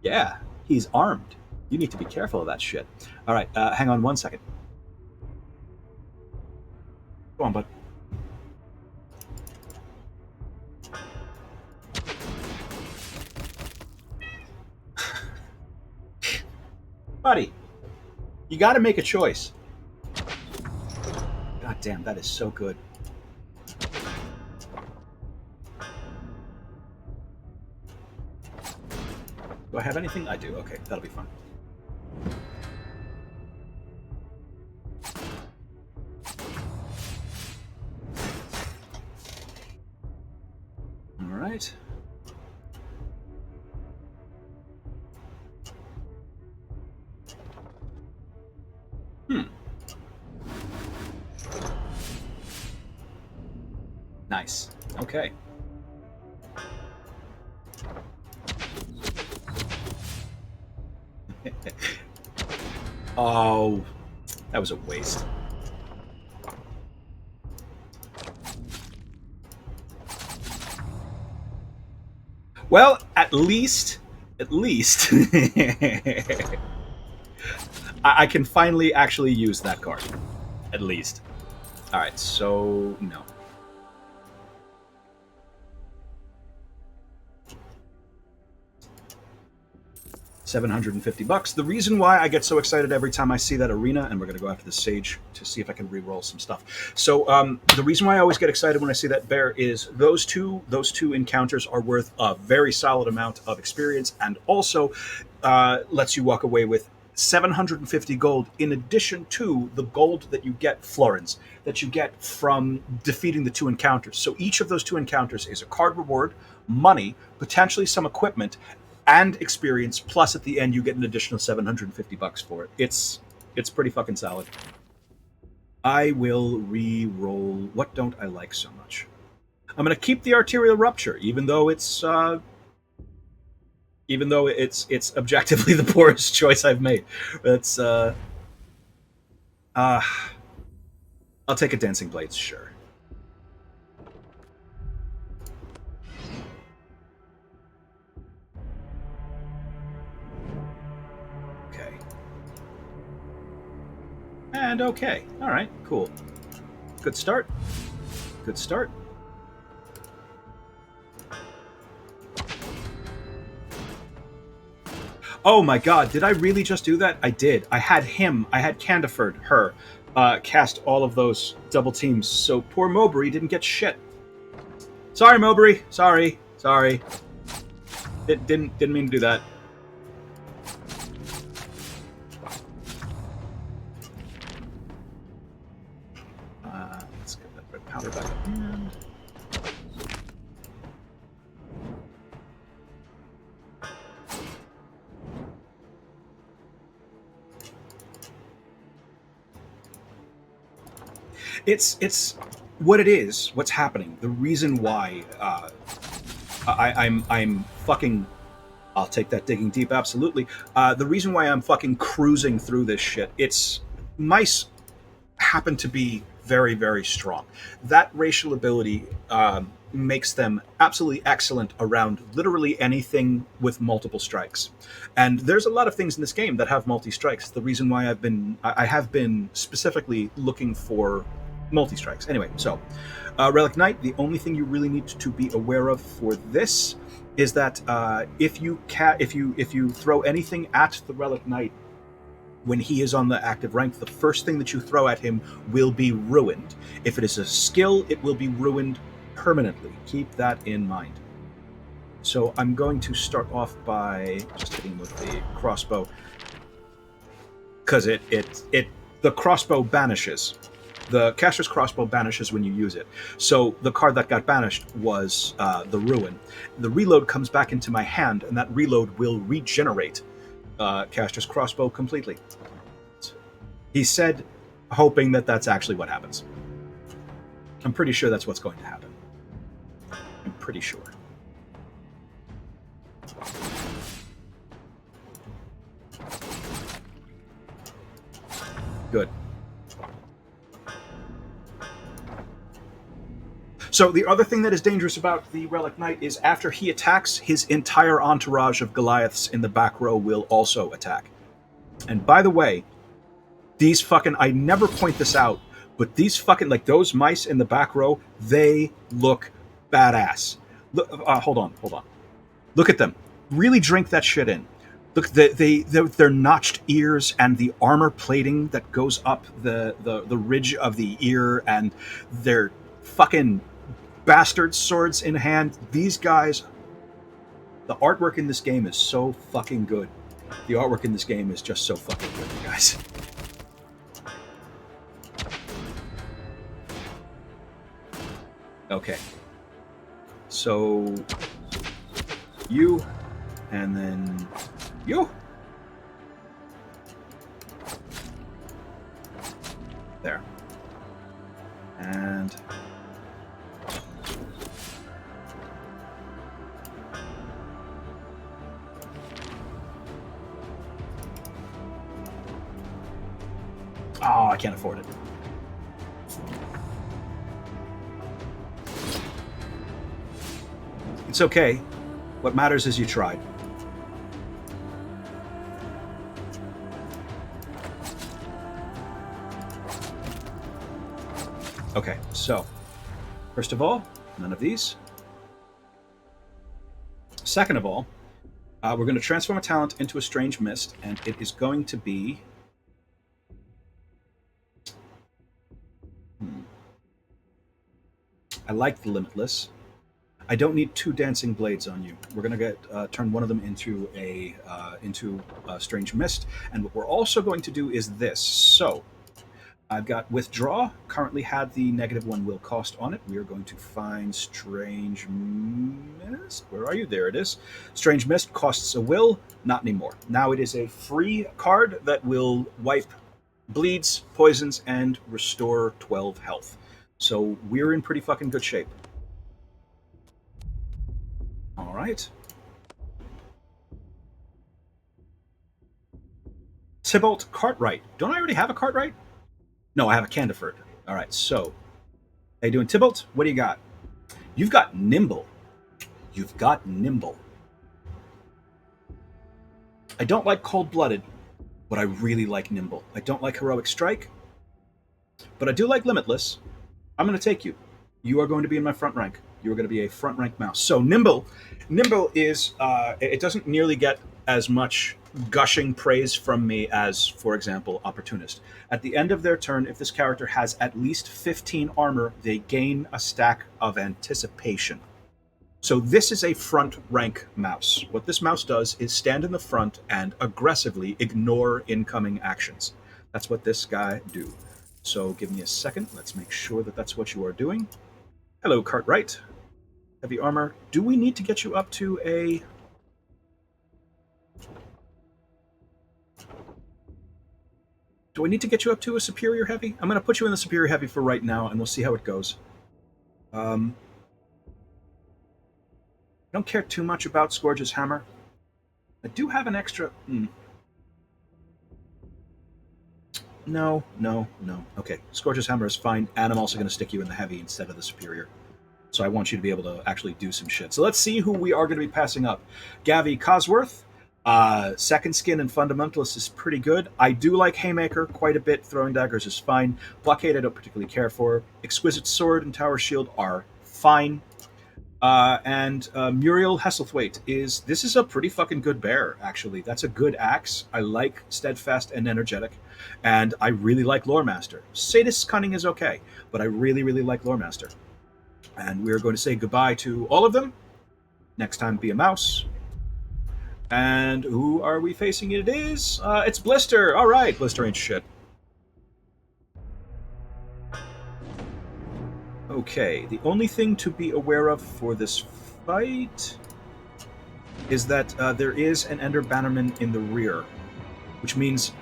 [SPEAKER 1] Yeah, he's armed. You need to be careful of that shit. All right, hang on 1 second. Go on, bud. Buddy, you got to make a choice. God damn, that is so good. Do I have anything? I do. Okay, that'll be fun. All right. Nice. Okay. Oh, that was a waste. Well, at least, I can finally actually use that card. At least. All right, so no. $750. The reason why I get so excited every time I see that arena, and we're going to go after the sage to see if I can re-roll some stuff. So the reason why I always get excited when I see that bear is those two encounters are worth a very solid amount of experience, and also lets you walk away with 750 gold in addition to the gold that you get, florins, that you get from defeating the two encounters. So each of those two encounters is a card reward, money, potentially some equipment, and experience, plus at the end you get an additional $750 for it. It's pretty fucking solid. I will re-roll. What don't I like so much? I'm gonna keep the arterial rupture, even though it's objectively the poorest choice I've made. It's I'll take a dancing blades, sure. And okay. All right, cool. Good start. Good start. Oh my god, did I really just do that? I did. I had Candiford, her, cast all of those double teams, so poor Mowbray didn't get shit. Sorry, Mowbray. Sorry. Didn't mean to do that. Let's get that red powder back up hand. It's what it is. What's happening? The reason why I'm fucking. I'll take that digging deep. Absolutely. The reason why I'm fucking cruising through this shit. It's mice happen to be very, very strong. That racial ability makes them absolutely excellent around literally anything with multiple strikes. And there's a lot of things in this game that have multi-strikes. The reason why I have been specifically looking for multi-strikes. Anyway, so Relic Knight, the only thing you really need to be aware of for this is that if you throw anything at the Relic Knight when he is on the active rank, the first thing that you throw at him will be ruined. If it is a skill, it will be ruined permanently. Keep that in mind. So I'm going to start off by just hitting with the crossbow, because the crossbow banishes. The caster's crossbow banishes when you use it. So the card that got banished was the Ruin. The reload comes back into my hand, and that reload will regenerate caster's crossbow completely. He said, hoping that that's actually what happens. I'm pretty sure that's what's going to happen. I'm pretty sure. Good. So the other thing that is dangerous about the Relic Knight is after he attacks, his entire entourage of Goliaths in the back row will also attack. And by the way, these fucking, I never point this out, but these fucking, like those mice in the back row, they look badass. Look, hold on. Look at them. Really drink that shit in. Look, their notched ears and the armor plating that goes up the ridge of the ear and their fucking bastard swords in hand. These guys, the artwork in this game is so fucking good. The artwork in this game is just so fucking good, guys. Okay. So you, and then you. There. And oh, I can't afford it. It's okay. What matters is you tried. Okay, so first of all, none of these. Second of all, we're going to transform a talent into a strange mist, and it is going to be I like the limitless. I don't need 2 dancing blades on you. We're going to turn one of them into a strange mist, and what we're also going to do is this. So I've got withdraw. Currently had the -1 will cost on it. We are going to find strange mist. Where are you? There it is. Strange mist costs a will. Not anymore. Now it is a free card that will wipe bleeds, poisons, and restore 12 health. So we're in pretty fucking good shape. All right. Tybalt Cartwright. Don't I already have a Cartwright? No, I have a Candiford. All right, so how you doing, Tybalt? What do you got? You've got Nimble. You've got Nimble. I don't like Cold-Blooded, but I really like Nimble. I don't like Heroic Strike, but I do like Limitless. I'm going to take you. You are going to be in my front rank. You are going to be a front rank mouse. So Nimble is, it doesn't nearly get as much gushing praise from me as, for example, Opportunist. At the end of their turn, if this character has at least 15 armor, they gain a stack of Anticipation. So this is a front rank mouse. What this mouse does is stand in the front and aggressively ignore incoming actions. That's what this guy do. So give me a second. Let's make sure that that's what you are doing. Hello, Cartwright. Heavy armor. Do we need to get you up to a... Do I need to get you up to a superior heavy? I'm going to put you in the superior heavy for right now, and we'll see how it goes. I don't care too much about Scourge's Hammer. I do have an extra... No. Okay, Scourge's Hammer is fine, and I'm also going to stick you in the heavy instead of the superior. So I want you to be able to actually do some shit. So let's see who we are going to be passing up. Gavi Cosworth. Second Skin and Fundamentalist is pretty good. I do like Haymaker quite a bit. Throwing Daggers is fine. Blockade I don't particularly care for. Exquisite Sword and Tower Shield are fine. And Muriel Hesselthwaite this is a pretty fucking good bear, actually. That's a good axe. I like Steadfast and Energetic, and I really like Loremaster. Sadist's Cunning is okay, but I really, really like Loremaster. And we're going to say goodbye to all of them. Next time, be a mouse. And who are we facing? It is, it's Blister. All right, Blister ain't shit. Okay, the only thing to be aware of for this fight is that there is an Ender Bannerman in the rear, which means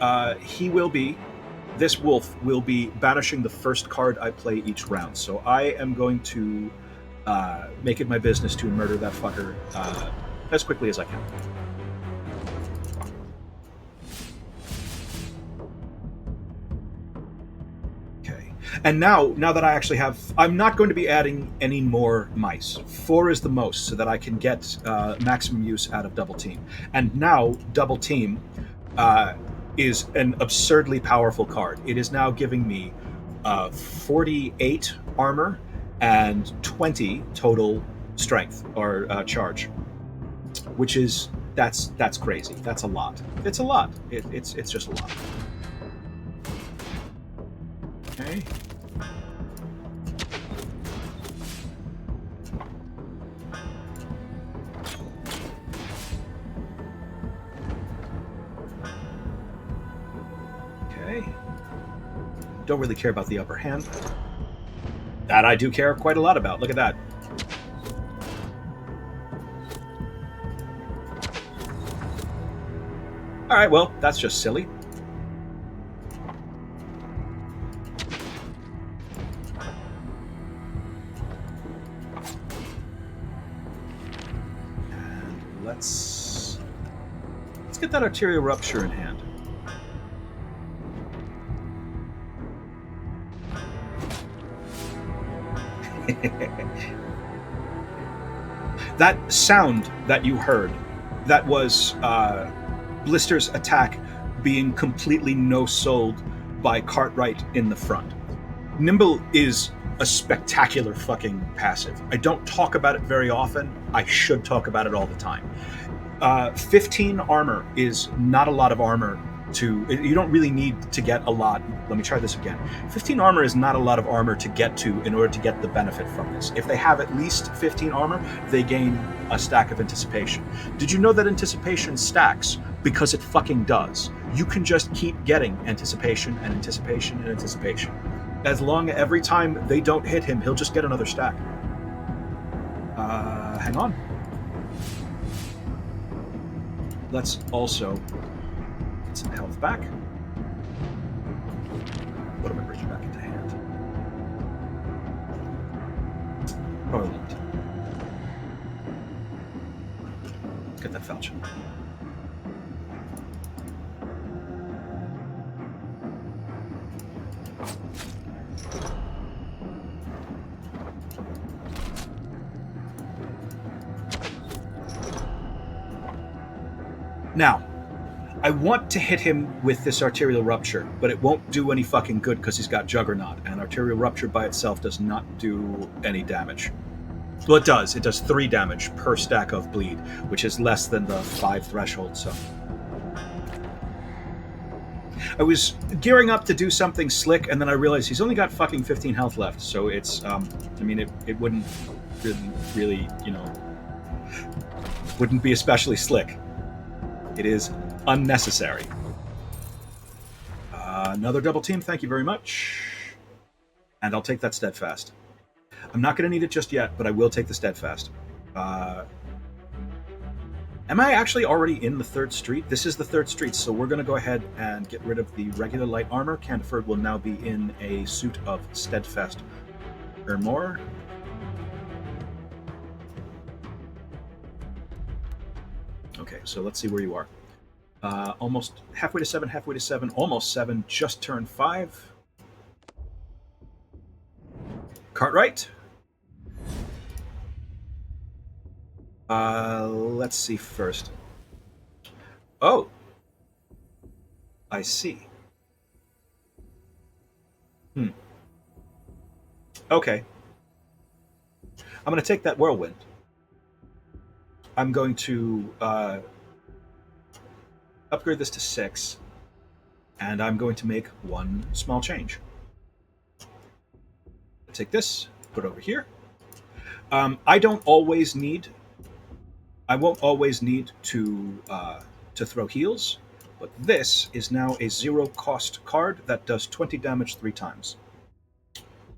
[SPEAKER 1] this wolf will be banishing the first card I play each round. So I am going to make it my business to murder that fucker as quickly as I can. Okay. And now that I actually have, I'm not going to be adding any more mice. 4 is the most, so that I can get maximum use out of Double Team. And now Double Team is an absurdly powerful card. It is now giving me 48 armor and 20 total strength or charge, which is that's crazy. That's a lot. It's a lot. It's just a lot. Okay. Okay. Don't really care about the upper hand. That I do care quite a lot about. Look at that. All right, well, that's just silly. And let's get that arterial rupture in hand. That sound that you heard, that was Blister's attack being completely no-sold by Cartwright in the front. Nimble is a spectacular fucking passive. I don't talk about it very often. I should talk about it all the time. 15 armor is not a lot of armor to... You don't really need to get a lot. Let me try this again. 15 armor is not a lot of armor to get to in order to get the benefit from this. If they have at least 15 armor, they gain a stack of anticipation. Did you know that anticipation stacks? Because it fucking does. You can just keep getting anticipation and anticipation and anticipation. As long as every time they don't hit him, he'll just get another stack. Hang on. Let's also get some health back. Put my bridge back into hand. Probably won't. Get that falchion. Now, I want to hit him with this arterial rupture, but it won't do any fucking good because he's got Juggernaut, and arterial rupture by itself does not do any damage. Well, it does. It does 3 damage per stack of bleed, which is less than the 5 threshold, so... I was gearing up to do something slick, and then I realized he's only got fucking 15 health left, so it's, I mean, it wouldn't really, you know, wouldn't be especially slick. It is unnecessary. Another double team, thank you very much. And I'll take that steadfast. I'm not going to need it just yet, but I will take the steadfast. Am I actually already in the 3rd street? This is the 3rd street, so we're going to go ahead and get rid of the regular light armor. Candiford will now be in a suit of steadfast or more. Okay, so let's see where you are. Almost halfway to 7, almost 7, just turned 5. Cartwright. Let's see first. Oh. I see. Okay. I'm going to take that whirlwind. I'm going to upgrade this to 6, and I'm going to make one small change. Take this, put it over here. I won't always need to throw heals, but this is now a 0-cost card that does 20 damage 3 times.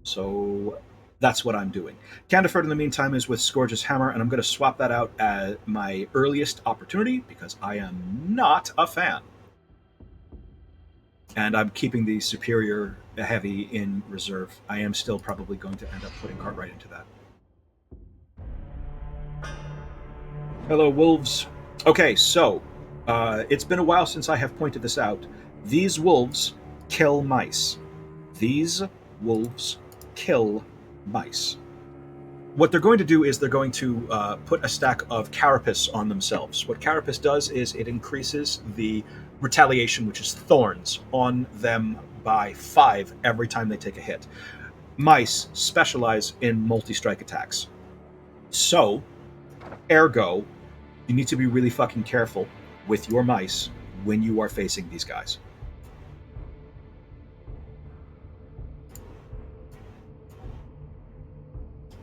[SPEAKER 1] So that's what I'm doing. Candiford, in the meantime, is with Scourge's Hammer, and I'm going to swap that out at my earliest opportunity, because I am not a fan. And I'm keeping the Superior Heavy in reserve. I am still probably going to end up putting Cartwright into that. Hello, wolves. Okay, so, it's been a while since I have pointed this out. These wolves kill mice. These wolves kill mice. What they're going to do is they're going to put a stack of carapace on themselves. What carapace does is it increases the retaliation, which is thorns, on them by 5 every time they take a hit. Mice specialize in multi-strike attacks. So, ergo, you need to be really fucking careful with your mice when you are facing these guys.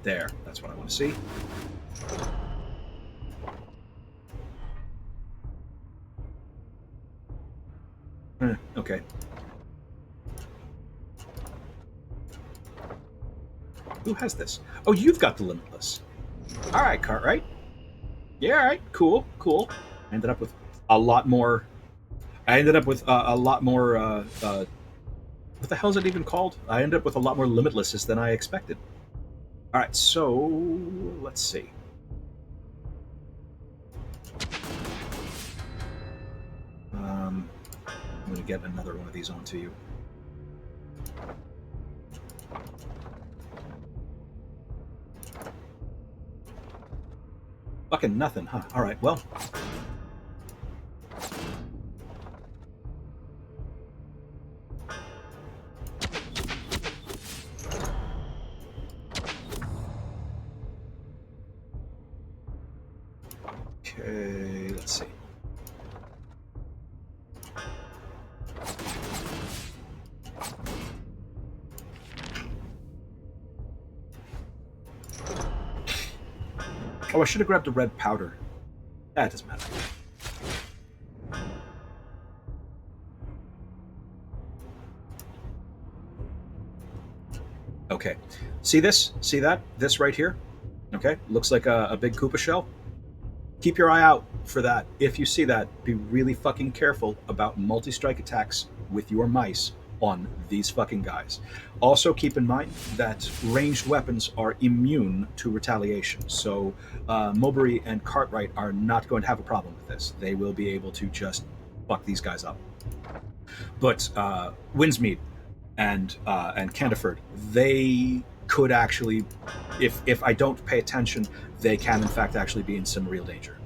[SPEAKER 1] There, that's what I want to see. Okay. Who has this? Oh, you've got the Limitless. All right, Cartwright. Yeah, all right, cool. I ended up with a lot more. What the hell is it even called? I ended up with a lot more Limitlesses than I expected. All right, so let's see. I'm going to get another one of these onto you. Fucking nothing, huh? All right, well. Okay, let's see. Oh, I should have grabbed a red powder. That doesn't matter. Okay. See this? See that? This right here? Okay. Looks like a big Koopa shell. Keep your eye out for that. If you see that, be really fucking careful about multi-strike attacks with your mice on these fucking guys. Also keep in mind that ranged weapons are immune to retaliation. So Mowbray and Cartwright are not going to have a problem with this. They will be able to just fuck these guys up. But Winsmead and Canterford, they could actually, if I don't pay attention, they can in fact actually be in some real danger.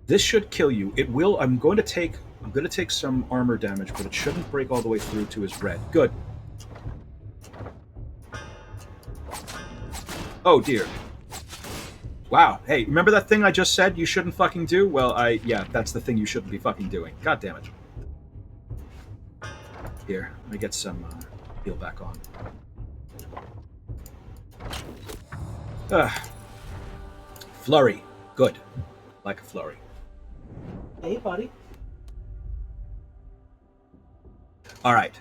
[SPEAKER 1] This should kill you. It will. I'm going to take some armor damage, but it shouldn't break all the way through to his red. Good. Oh dear. Wow. Hey, remember that thing I just said you shouldn't fucking do? Well, yeah, that's the thing you shouldn't be fucking doing. God damn it. Here, let me get some heal back on. Flurry. Good. Like a flurry. Hey, buddy. All right.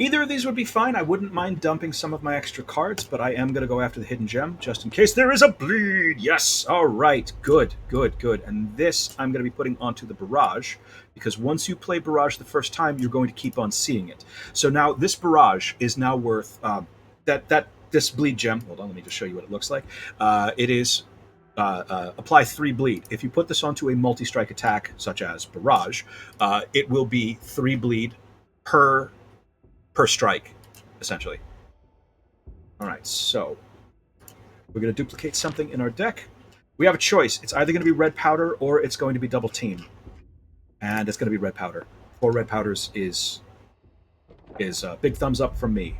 [SPEAKER 1] Either of these would be fine. I wouldn't mind dumping some of my extra cards, but I am going to go after the hidden gem, just in case there is a bleed. Yes! All right. Good. And this I'm going to be putting onto the barrage, because once you play barrage the first time, you're going to keep on seeing it. So now this barrage is now worth... this bleed gem... Hold on, let me just show you what it looks like. It is... apply 3 bleed. If you put this onto a multi-strike attack, such as barrage, it will be 3 bleed per strike, essentially. All right, so we're going to duplicate something in our deck. We have a choice. It's either going to be red powder or it's going to be double team. And it's going to be red powder. 4 red powders is big thumbs up from me.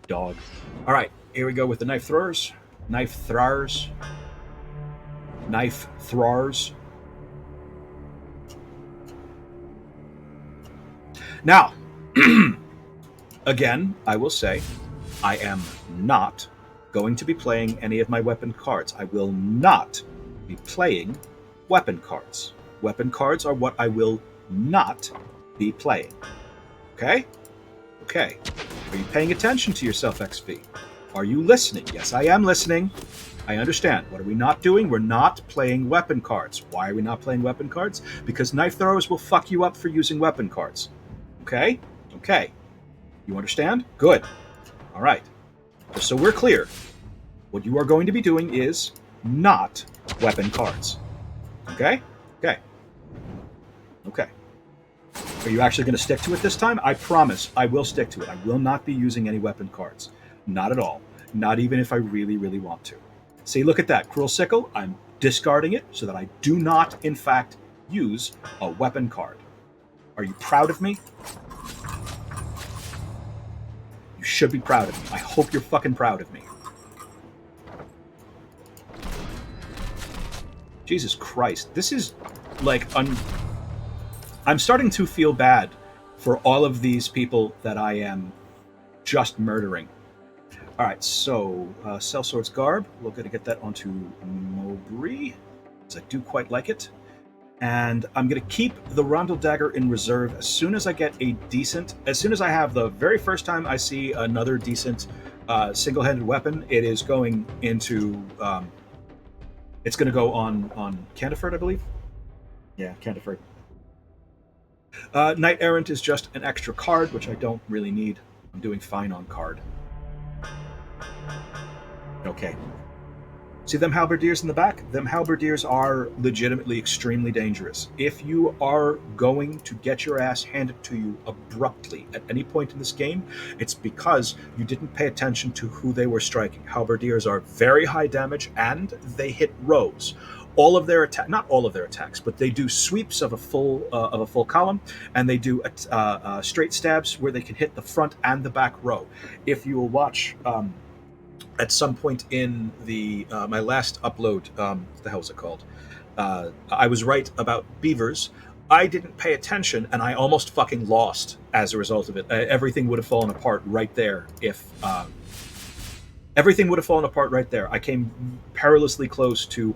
[SPEAKER 1] Dog. All right, here we go with the knife throwers. Knife throwers. Knife throwers. Now, again, I will say, I am not going to be playing any of my weapon cards. I will not be playing weapon cards. Weapon cards are what I will not be playing. Okay? Okay. Are you paying attention to yourself, XP? Are you listening? Yes, I am listening. I understand. What are we not doing? We're not playing weapon cards. Why are we not playing weapon cards? Because knife throwers will fuck you up for using weapon cards. Okay? Okay. You understand? Good. All right. Just so we're clear, what you are going to be doing is not weapon cards. Okay? Okay. Okay. Are you actually going to stick to it this time? I promise I will stick to it. I will not be using any weapon cards. Not at all. Not even if I really, really want to. See, look at that. Cruel Sickle. I'm discarding it so that I do not, in fact, use a weapon card. Are you proud of me? You should be proud of me. I hope you're fucking proud of me. Jesus Christ. This is like... I'm starting to feel bad for all of these people that I am just murdering. All right, so Sellsword's Garb. We're going to get that onto Mowbray, because I do quite like it. And I'm going to keep the Rondel Dagger in reserve as soon as I get a decent... As soon as I have the very first time I see another decent single-handed weapon, it is going into... it's going to go on Candiford, I believe. Yeah, Candiford. Knight Errant is just an extra card, which I don't really need. I'm doing fine on card. Okay. See them halberdiers in the back? Them halberdiers are legitimately extremely dangerous. If you are going to get your ass handed to you abruptly at any point in this game, it's because you didn't pay attention to who they were striking. Halberdiers are very high damage, and they hit rows. All of their not all of their attacks, but they do sweeps of a full column, and they do straight stabs where they can hit the front and the back row. If you will watch at some point in the my last upload, what the hell is it called? I was right about beavers. I didn't pay attention, and I almost fucking lost as a result of it. Everything would have fallen apart right there if. Everything would have fallen apart right there. I came perilously close to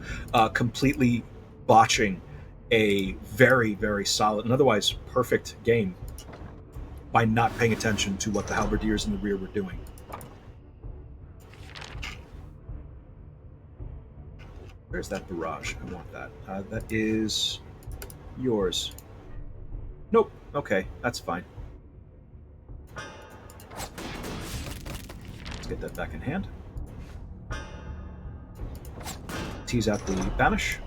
[SPEAKER 1] completely botching a very, very solid and otherwise perfect game by not paying attention to what the halberdiers in the rear were doing. Where's that barrage? I want that. That is yours. Nope. Okay, that's fine. Get that back in hand. Tease out the banish.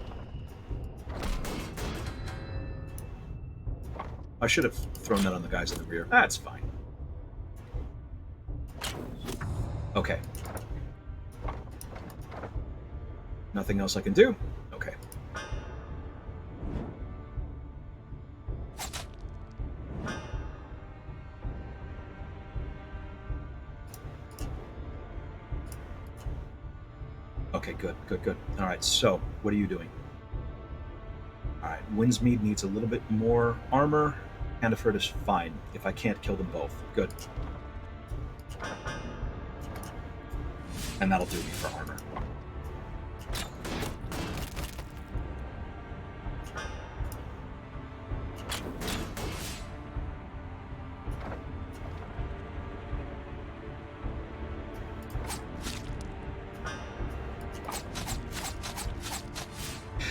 [SPEAKER 1] I should have thrown that on the guys in the rear. That's fine. Okay. Nothing else I can do? Okay. Okay, good. All right, so what are you doing? All right, Winsmead needs a little bit more armor. Candiford is fine if I can't kill them both. Good. And that'll do me for armor.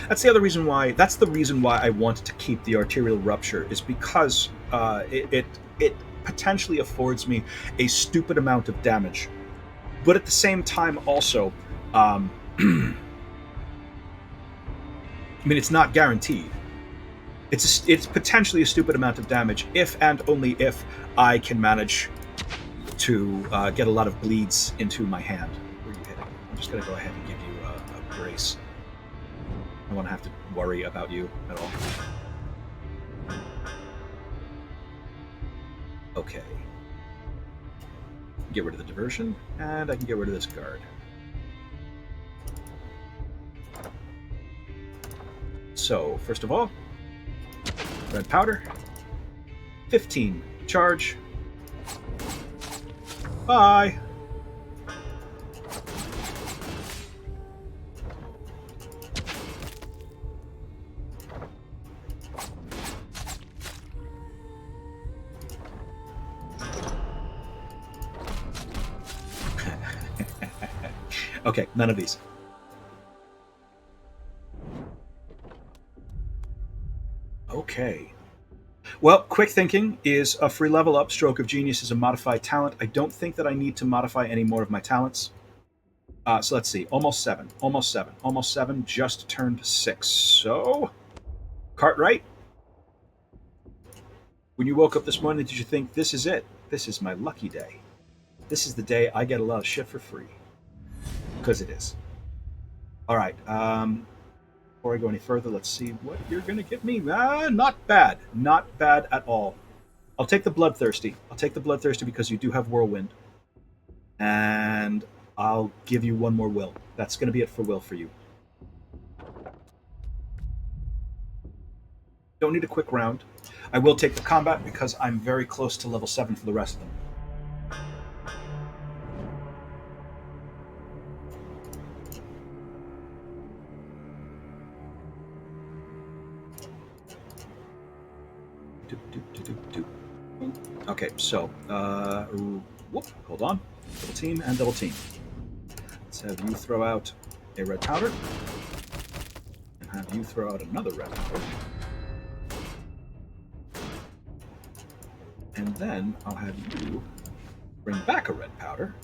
[SPEAKER 1] That's the reason why I wanted to keep the arterial rupture, is because it potentially affords me a stupid amount of damage, but at the same time also, I mean, it's not guaranteed. It's potentially a stupid amount of damage if and only if I can manage to get a lot of bleeds into my hand. Where are you hitting? I'm just going to go ahead and give you a brace. I don't want to have to worry about you at all. Okay. Get rid of the diversion, and I can get rid of this guard. So, first of all, red powder. 15. Charge. Bye! Okay, none of these. Okay. Well, quick thinking is a free level up. Stroke of genius is a modified talent. I don't think that I need to modify any more of my talents. So let's see. Almost 7. Almost 7. Almost 7. Just turned 6. So, Cartwright, when you woke up this morning, did you think, this is it? This is my lucky day. This is the day I get a lot of shit for free. Because it is. All right. Before I go any further, let's see what you're going to give me. Not bad. Not bad at all. I'll take the Bloodthirsty. I'll take the Bloodthirsty because you do have Whirlwind. And I'll give you one more will. That's going to be it for will for you. Don't need a quick round. I will take the combat because I'm very close to level 7 for the rest of them. Okay, so, hold on. Double team and double team. Let's have you throw out a red powder. And have you throw out another red powder. And then I'll have you bring back a red powder.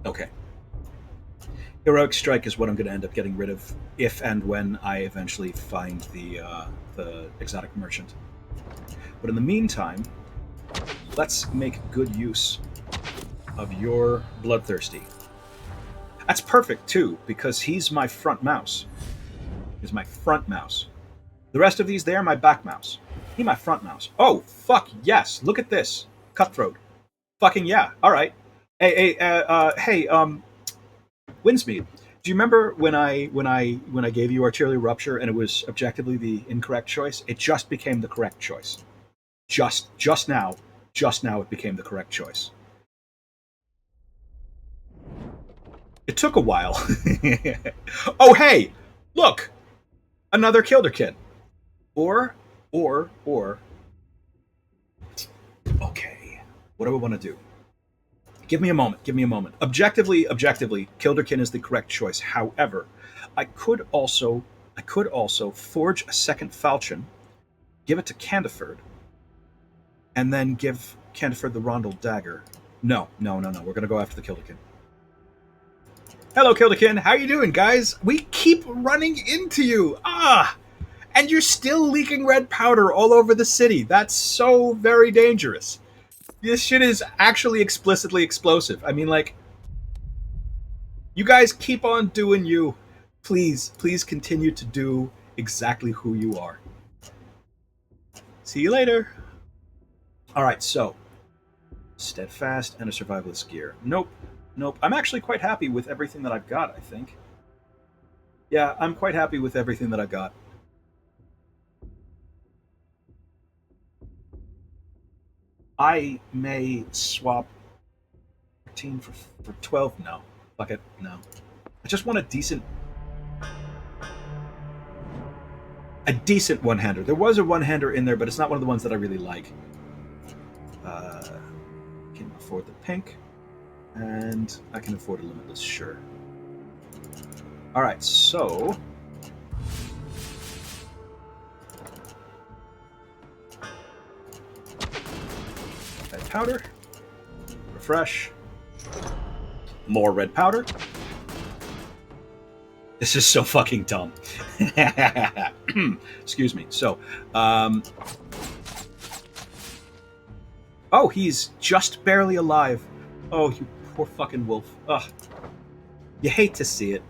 [SPEAKER 1] Okay. Heroic Strike is what I'm going to end up getting rid of if and when I eventually find the exotic merchant. But in the meantime, let's make good use of your Bloodthirsty. That's perfect, too, because he's my front mouse. He's my front mouse. The rest of these, they are my back mouse. He's my front mouse. Oh, fuck, yes. Look at this. Cutthroat. Fucking yeah. All right. Hey, Winsmead, do you remember when I gave you Arterial Rupture and it was objectively the incorrect choice? It just became the correct choice. Just now it became the correct choice. It took a while. Oh, hey, look, another Kilderkin. Or. Okay, what do I want to do? Give me a moment. Objectively, Kilderkin is the correct choice. However, I could also forge a second falchion, give it to Candiford, and then give Candiford the Rondel dagger. No. We're going to go after the Kilderkin. Hello, Kilderkin. How you doing, guys? We keep running into you. And you're still leaking red powder all over the city. That's so very dangerous. This shit is actually explicitly explosive. I mean, like, you guys keep on doing you. Please continue to do exactly who you are. See you later. All right, so steadfast and a survivalist gear. Nope. I'm actually quite happy with everything that I've got, I think. Yeah, I'm quite happy with everything that I've got. I may swap 13 for 12. No. Fuck it. No. I just want a decent one-hander. There was a one-hander in there, but it's not one of the ones that I really like. Can afford the pink. And I can afford a limitless, sure. Alright, so red powder. Refresh. More red powder. This is so fucking dumb. Excuse me. So, oh, he's just barely alive. Oh, you poor fucking wolf. Ugh. You hate to see it.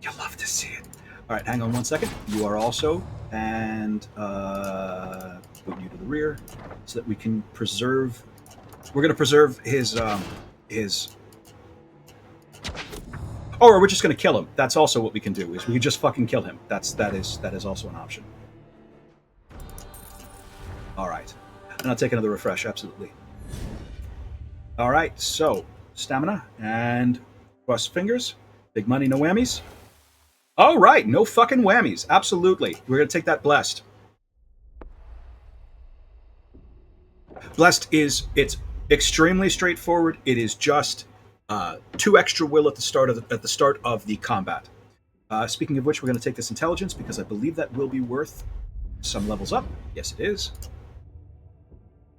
[SPEAKER 1] You love to see it. All right, hang on 1 second. You are also, and put you to the rear so that we can preserve. We're going to preserve his. Oh Or we're just going to kill him. That's also what we can do. Is we can just fucking kill him. That is also an option. All right, and I'll take another refresh. Absolutely. All right, so stamina and cross fingers. Big money, no whammies. All right, no fucking whammies. Absolutely, we're gonna take that blessed. Blessed it's extremely straightforward. It is just 2 extra will at the start of the combat. Speaking of which, we're going to take this intelligence because I believe that will be worth some levels up. Yes, it is.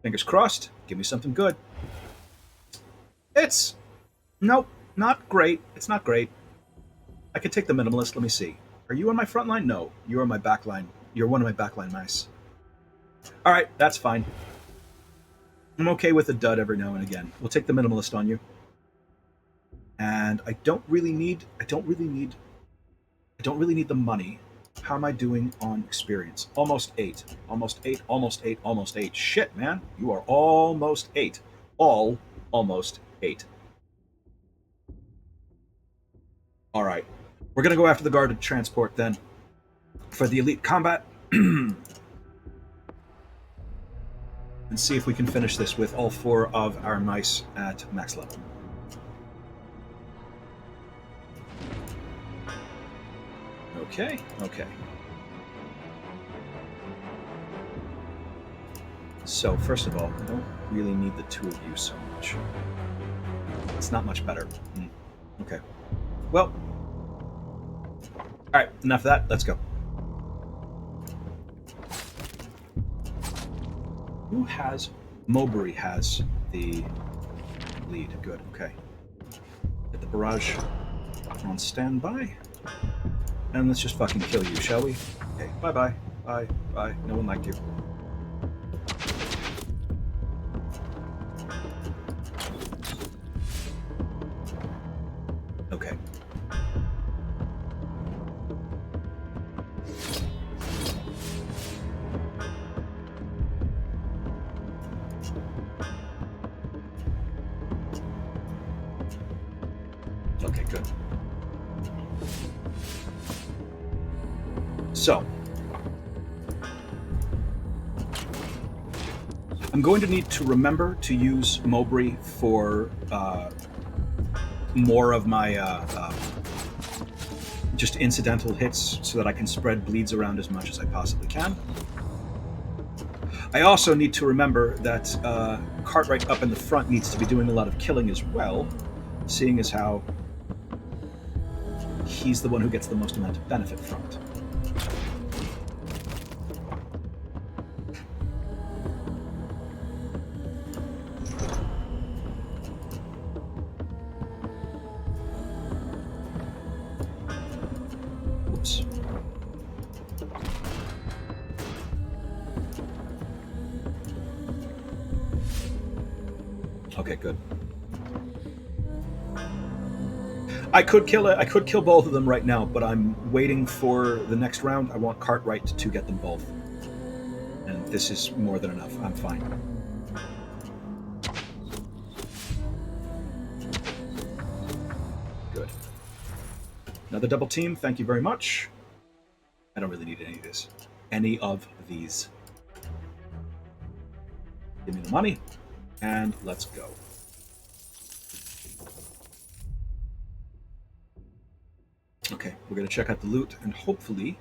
[SPEAKER 1] Fingers crossed. Give me something good. It's nope, not great. It's not great. I could take the minimalist. Let me see. Are you on my front line? No, you're on my back line. You're one of my backline mice. All right, that's fine. I'm okay with a dud every now and again. We'll take the minimalist on you. And I don't really need the money. How am I doing on experience? Almost 8. Almost 8, almost 8, almost 8. Shit, man. You are almost 8. Almost 8. All right. We're going to go after the guarded transport then for the elite combat. And see if we can finish this with all 4 of our mice at max level. Okay. So, first of all, I don't really need the 2 of you so much. It's not much better. Okay. Well. Alright, enough of that. Let's go. Who has... Mowbray has the lead. Good, okay. Get the barrage on standby. And let's just fucking kill you, shall we? Okay, bye-bye. Bye. No one liked you. Okay. Okay, good. So, I'm going to need to remember to use Mowbray for more of my just incidental hits so that I can spread bleeds around as much as I possibly can. I also need to remember that Cartwright up in the front needs to be doing a lot of killing as well, seeing as how he's the one who gets the most amount of benefit from it. Okay, good. I could kill both of them right now, but I'm waiting for the next round. I want Cartwright to get them both. And this is more than enough. I'm fine. Good. Another double team, thank you very much. I don't really need any of this. Any of these. Give me the money. And let's go. Okay, we're going to check out the loot and hopefully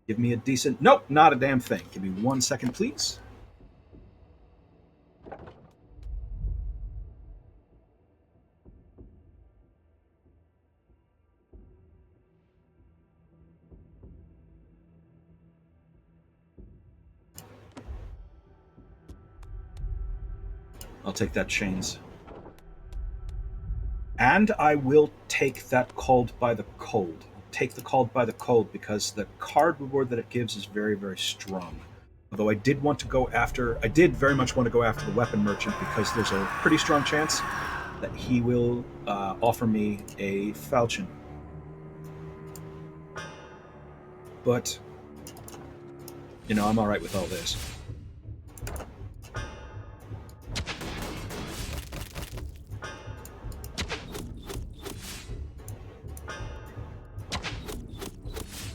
[SPEAKER 1] give me a decent... Nope, not a damn thing. Give me 1 second, please. I'll take that chains. And I will take that Called by the Cold. Take the Called by the Cold because the card reward that it gives is very, very strong. Although I did very much want to go after the weapon merchant because there's a pretty strong chance that he will offer me a falchion. But, you know, I'm alright with all this.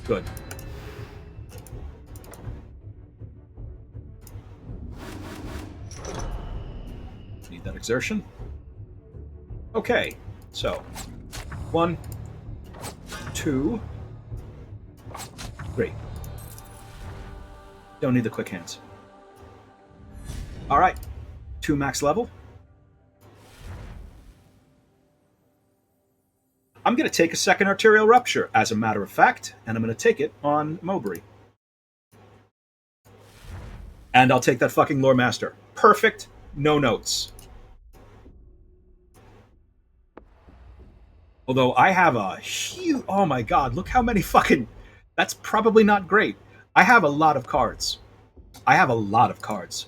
[SPEAKER 1] Good. Need that exertion. Okay, so 1, 2, 3. Don't need the quick hands. All right, 2 max level. I'm going to take a second arterial rupture, as a matter of fact, and I'm going to take it on Mowbray. And I'll take that fucking Lore Master. Perfect, no notes. Although I have a huge... Oh my god, look how many fucking... That's probably not great. I have a lot of cards.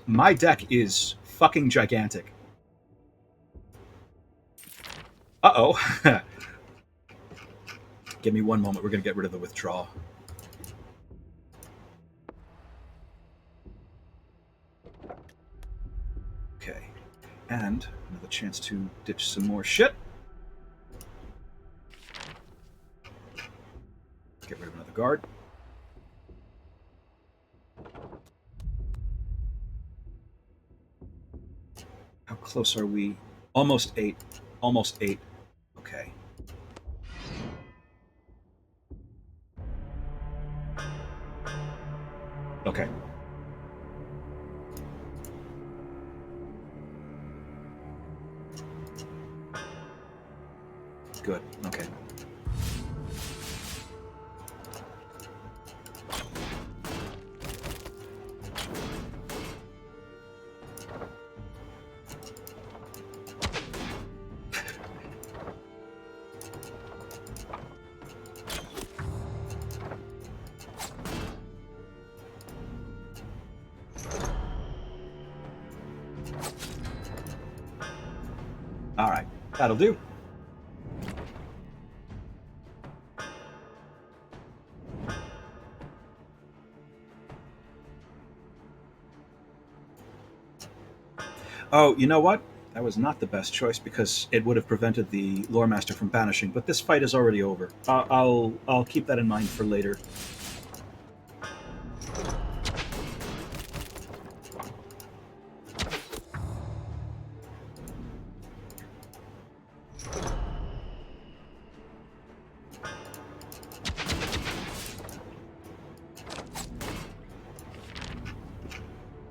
[SPEAKER 1] My deck is fucking gigantic. Uh-oh. Give me one moment. We're going to get rid of the withdrawal. Okay. And another chance to ditch some more shit. Get rid of another guard. How close are we? Almost 8. Almost 8. Okay. Okay. Good. Okay. All right. That'll do. Oh, you know what? That was not the best choice because it would have prevented the Lore Master from banishing. But this fight is already over. I'll keep that in mind for later.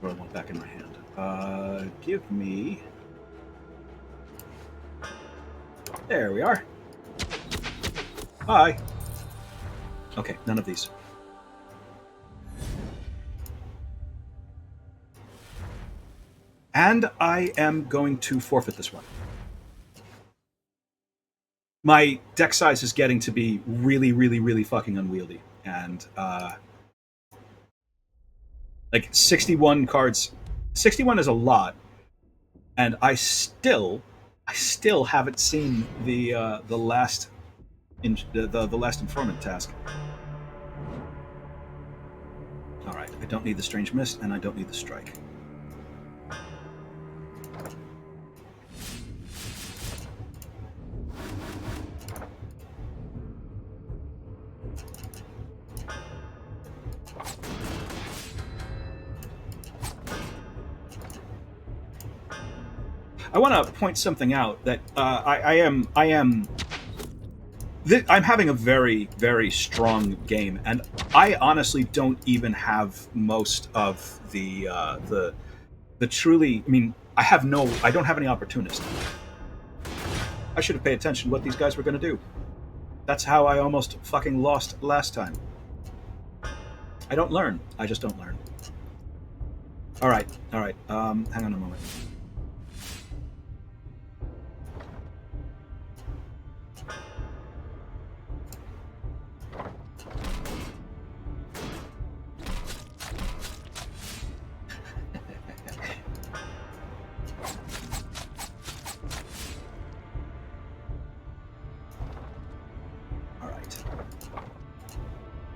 [SPEAKER 1] Throw one back in my hand. Give me... There we are. Hi. Okay, none of these. And I am going to forfeit this one. My deck size is getting to be really, really, really fucking unwieldy. And, like, 61 cards... 61 is a lot. And I still haven't seen the last informant task. All right, I don't need the Strange Mist, and I don't need the Strike. I want to point something out that I'm having a very, very strong game, and I honestly don't even have most of the truly. I mean, I don't have any opportunists. I should have paid attention to what these guys were going to do. That's how I almost fucking lost last time. I don't learn. I just don't learn. All right. Hang on a moment.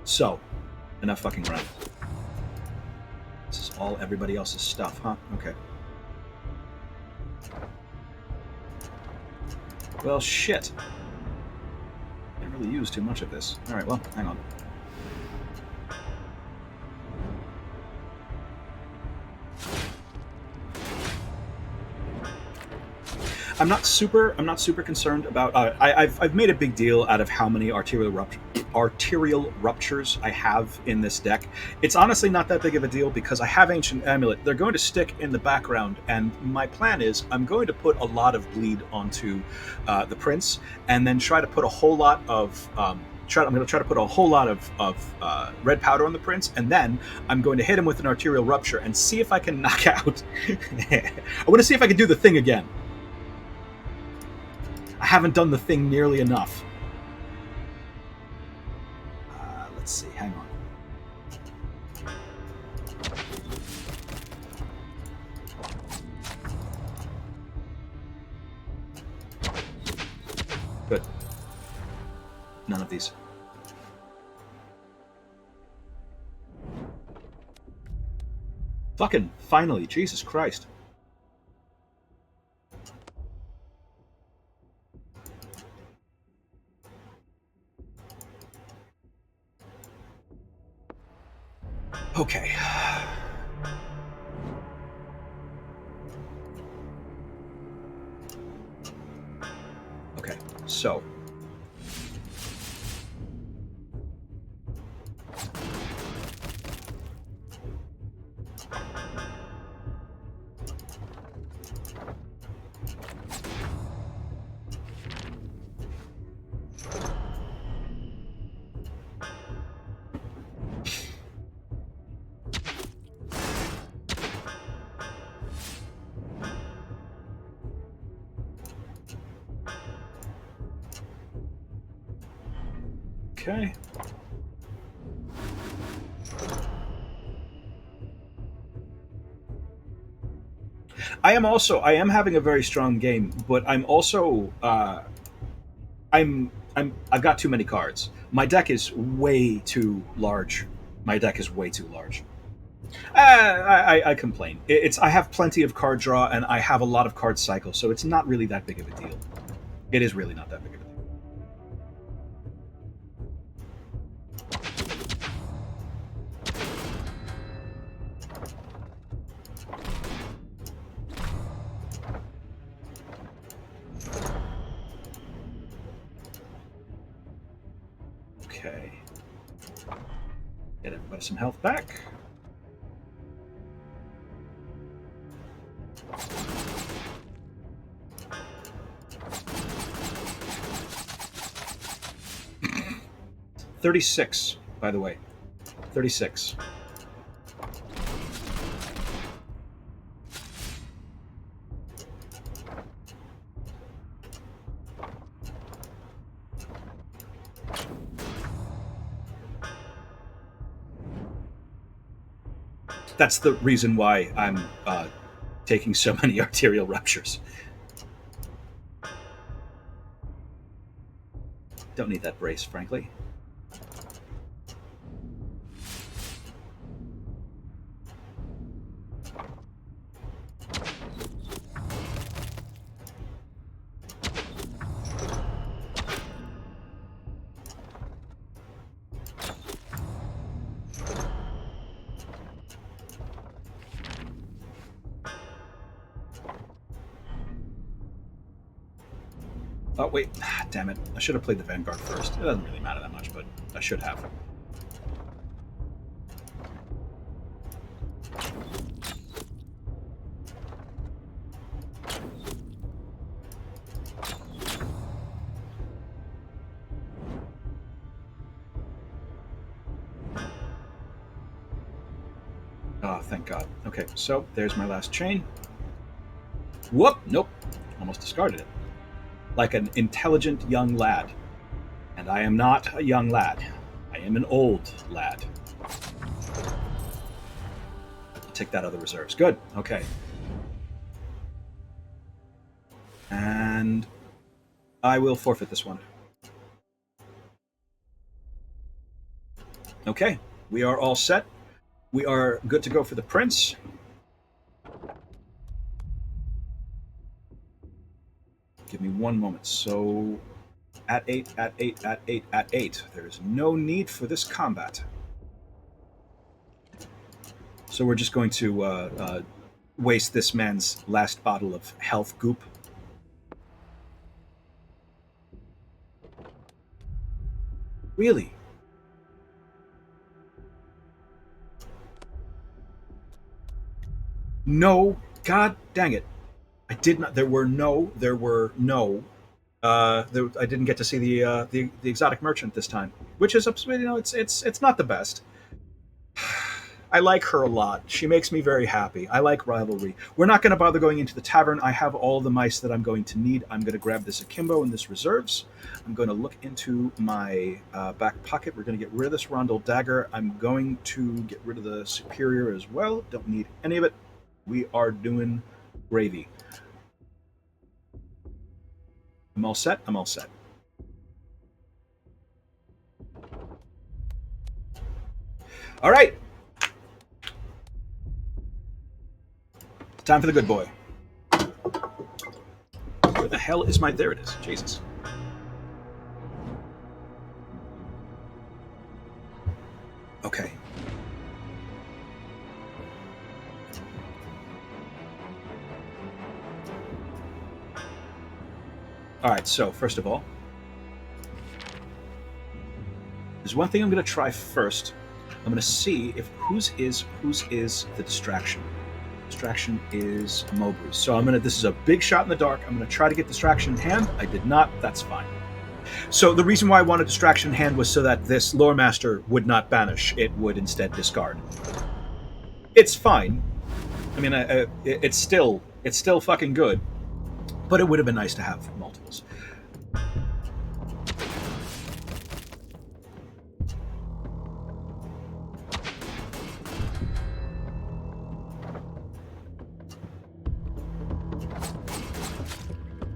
[SPEAKER 1] So, enough fucking running. This is all everybody else's stuff, huh? Okay. Well, shit. Didn't really use too much of this. Alright, well, hang on. I'm not super concerned about. I've made a big deal out of how many arterial ruptures I have in this deck. It's honestly not that big of a deal because I have Ancient Amulet. They're going to stick in the background, and my plan is I'm going to put a lot of bleed onto the Prince, and then try to put a whole lot of. I'm going to try to put a whole lot of red powder on the Prince, and then I'm going to hit him with an arterial rupture and see if I can knock out. I want to see if I can do the thing again. I haven't done the thing nearly enough. Let's see. Hang on. Good. None of these. Fucking finally, Jesus Christ. Okay. Okay, so. Okay. I am having a very strong game, but I'm also I've got too many cards. My deck is way too large. My deck is way too large. I complain. It's I have plenty of card draw and I have a lot of card cycle, so it's not really that big of a deal. It is really not that big of a deal. Okay. Get everybody some health back. $36, by the way. 36. That's the reason why I'm taking so many arterial ruptures. Don't need that brace, frankly. Oh, wait. Damn it. I should have played the Vanguard first. It doesn't really matter that much, but I should have. Oh, thank God. Okay, so there's my last chain. Whoop! Nope. Almost discarded it. Like an intelligent young lad. And I am not a young lad. I am an old lad. Take that other reserves. Good. Okay. And I will forfeit this one. Okay. We are all set. We are good to go for the Prince. Give me one moment. So, at 8, at 8, at 8, at 8. There is no need for this combat. So we're just going to waste this man's last bottle of health goop. Really? No. God dang it. I did not. There were no. There were no. I didn't get to see the exotic merchant this time, which is it's not the best. I like her a lot. She makes me very happy. I like rivalry. We're not going to bother going into the tavern. I have all the mice that I'm going to need. I'm going to grab this akimbo and this reserves. I'm going to look into my back pocket. We're going to get rid of this rondel dagger. I'm going to get rid of the superior as well. Don't need any of it. We are doing gravy. I'm all set. I'm all set. All right. Time for the good boy. Where the hell is my... There it is. Jesus. Okay. All right, so first of all, there's one thing I'm going to try first. I'm going to see if whose is the distraction. Distraction is Mowbray's. So this is a big shot in the dark. I'm going to try to get distraction in hand. I did not. That's fine. So the reason why I wanted distraction in hand was so that this lore master would not banish. It would instead discard. It's fine. I mean, it's still fucking good. But it would have been nice to have multiples.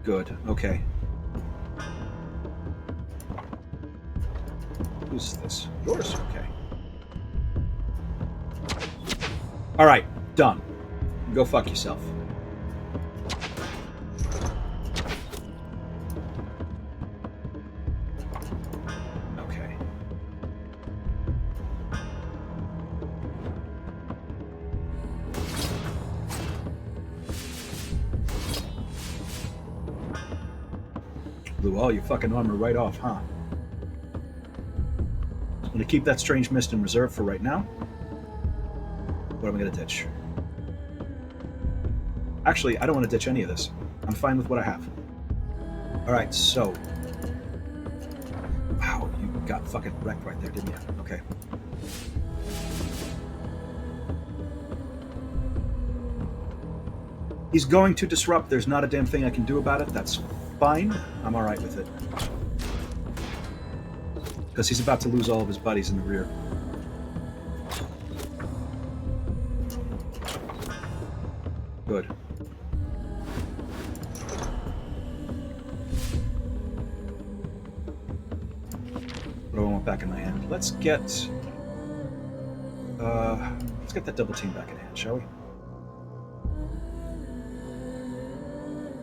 [SPEAKER 1] Good. Okay. Who's this? Yours? Okay. All right. Done. Go fuck yourself. Okay. Blew all your fucking armor right off, huh? I'm going to keep that strange mist in reserve for right now. What am I going to ditch? Actually, I don't want to ditch any of this. I'm fine with what I have. Alright, so... Wow, you got fucking wrecked right there, didn't you? Okay. He's going to disrupt. There's not a damn thing I can do about it. That's fine. I'm alright with it. Because he's about to lose all of his buddies in the rear. Good. What do I want back in my hand? Let's get that double team back in hand, shall we?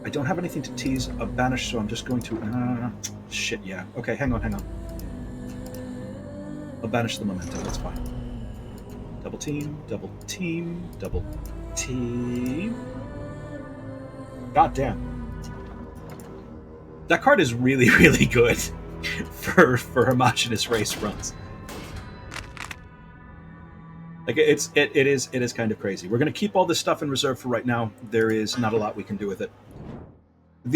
[SPEAKER 1] I don't have anything to tease a banish, so I'm just going to... shit, yeah. Okay, hang on. I'll banish the memento, that's fine. Double team, double team, double team. God damn. That card is really, really good for homogenous race runs. Like it is kind of crazy. We're going to keep all this stuff in reserve for right now. There is not a lot we can do with it.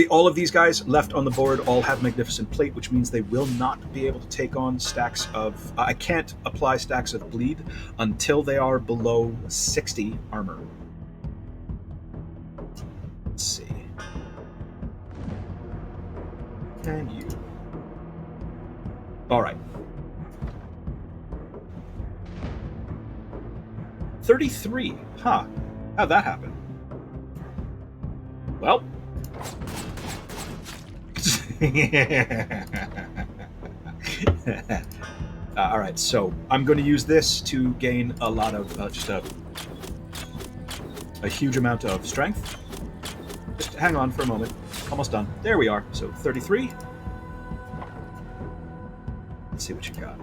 [SPEAKER 1] All of these guys left on the board all have Magnificent Plate, which means they will not be able to take on stacks of... I can't apply stacks of bleed until they are below 60 armor. Let's see. And you. All right. 33. Huh. How'd that happen? Well... all right, so I'm going to use this to gain a lot of just a huge amount of strength. Just hang on for a moment. Almost done. There we are. So 33. Let's see what you got.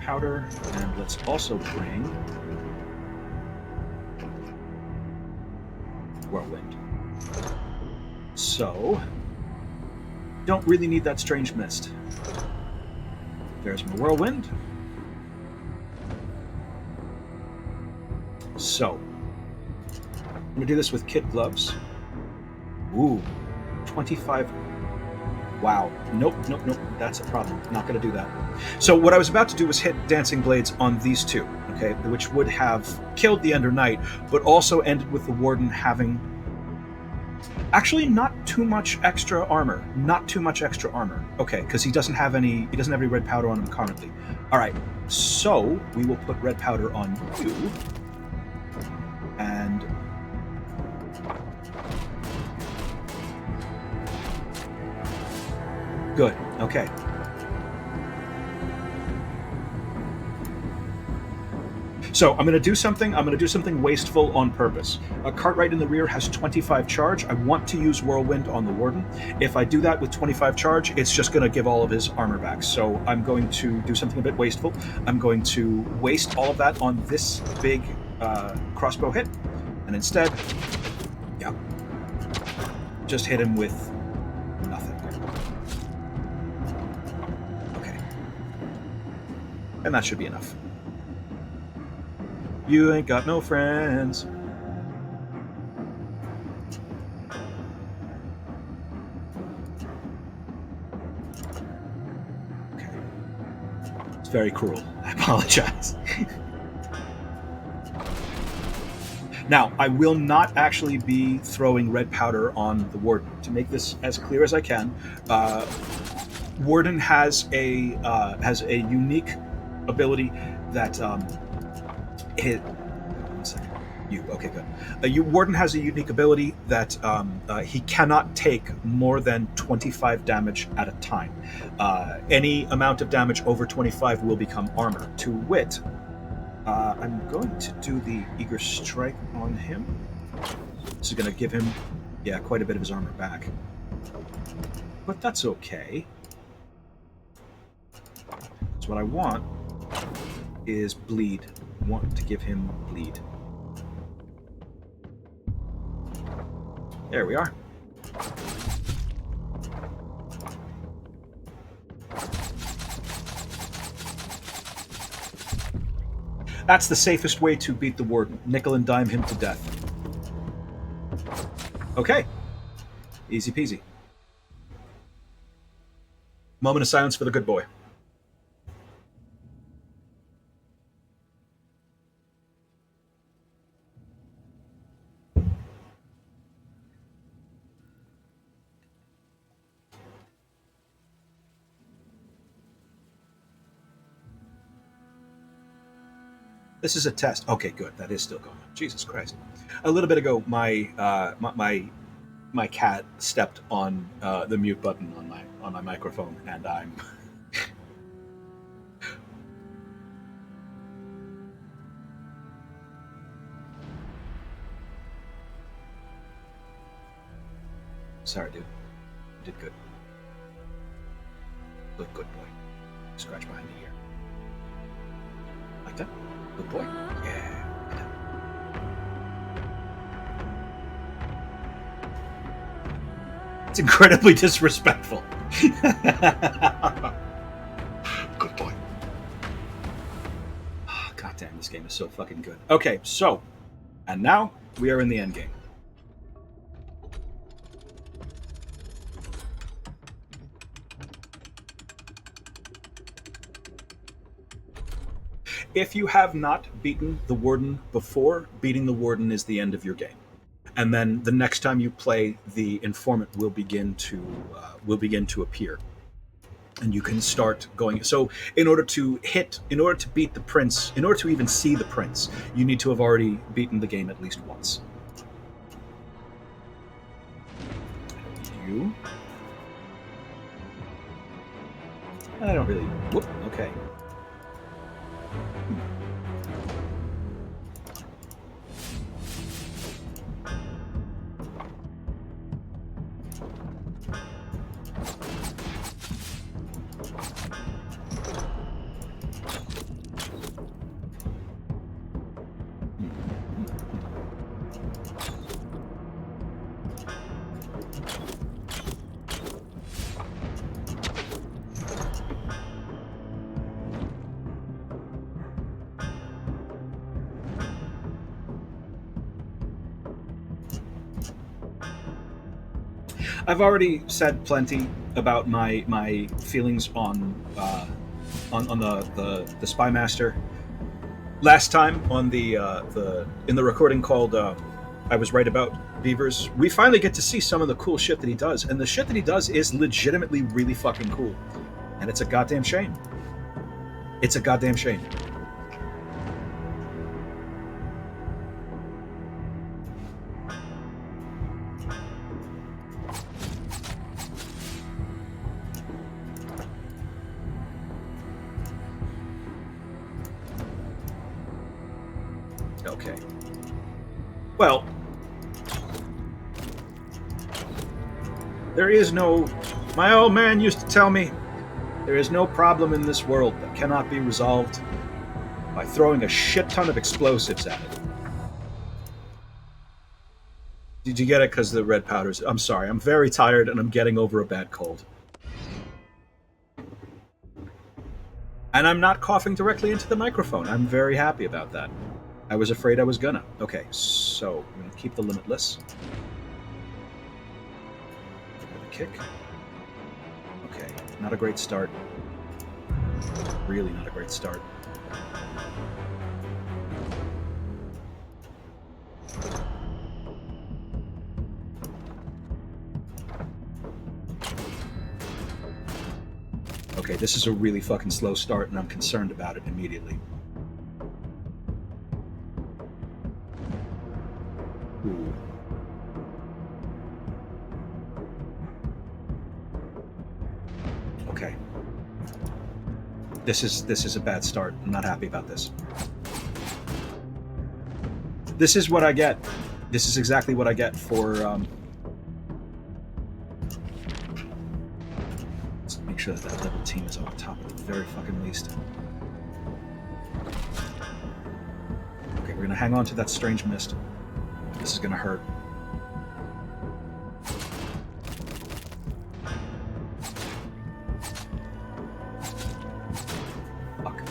[SPEAKER 1] Powder, and let's also bring Whirlwind. So, don't really need that strange mist. There's my whirlwind. So, I'm going to do this with kid gloves. Ooh, 25. Wow. Nope. That's a problem. Not going to do that. So what I was about to do was hit Dancing Blades on these two, okay, which would have killed the Ender Knight, but also ended with the Warden having actually not too much extra armor. Okay, because he doesn't have any red powder on him currently. All right. So we will put red powder on you. And good. Okay. So I'm going to do something. I'm going to do something wasteful on purpose. Cartwright in the rear has 25 charge. I want to use Whirlwind on the Warden. If I do that with 25 charge, it's just going to give all of his armor back. So I'm going to do something a bit wasteful. I'm going to waste all of that on this big crossbow hit, and instead, yeah, just hit him with nothing. Okay, and that should be enough. You ain't got no friends. Okay. It's very cruel. I apologize. Now, I will not actually be throwing red powder on the Warden. To make this as clear as I can, Warden has a unique ability that one second. You okay? Good. Warden has a unique ability that he cannot take more than 25 damage at a time. Any amount of damage over 25 will become armor. To wit, I'm going to do the Eager Strike on him. This is going to give him, quite a bit of his armor back. But that's okay. So what I want is bleed. I want to give him bleed. There we are. That's the safest way to beat the Warden. Nickel and dime him to death. Okay. Easy peasy. Moment of silence for the good boy. This is a test. Okay, good. That is still going on. Jesus Christ! A little bit ago, my cat stepped on the mute button on my microphone, and I'm. Sorry, dude. You did good. Good boy. Scratch behind the ear. Like that? Good boy. Yeah. It's incredibly disrespectful. Good boy. Oh, God damn, this game is so fucking good. Okay, so, and now we are in the end game. If you have not beaten the Warden before, beating the Warden is the end of your game. And then the next time you play, the informant will begin to appear, and you can start going. So, in order to beat the prince, in order to even see the prince, you need to have already beaten the game at least once. You. I don't really. Whoop. Okay. I've already said plenty about my feelings on the Spy Master. Last time on the in the recording called I Was Right About Beavers, we finally get to see some of the cool shit that he does, and the shit that he does is legitimately really fucking cool, and it's a goddamn shame. It's a goddamn shame. Okay. Well, there is no. My old man used to tell me there is no problem in this world that cannot be resolved by throwing a shit ton of explosives at it. Did you get it? Because the red powders. I'm sorry. I'm very tired and I'm getting over a bad cold. And I'm not coughing directly into the microphone. I'm very happy about that. I was afraid I was gonna. Okay, so I'm gonna keep the limitless. Kick. Okay, not a great start. Really not a great start. Okay, this is a really fucking slow start and I'm concerned about it immediately. Ooh. Okay. This is a bad start. I'm not happy about this. This is what I get. This is exactly what I get for let's make sure that that double team is on top at the very fucking least. Okay, we're gonna hang on to that strange mist. This is gonna hurt. Fuck.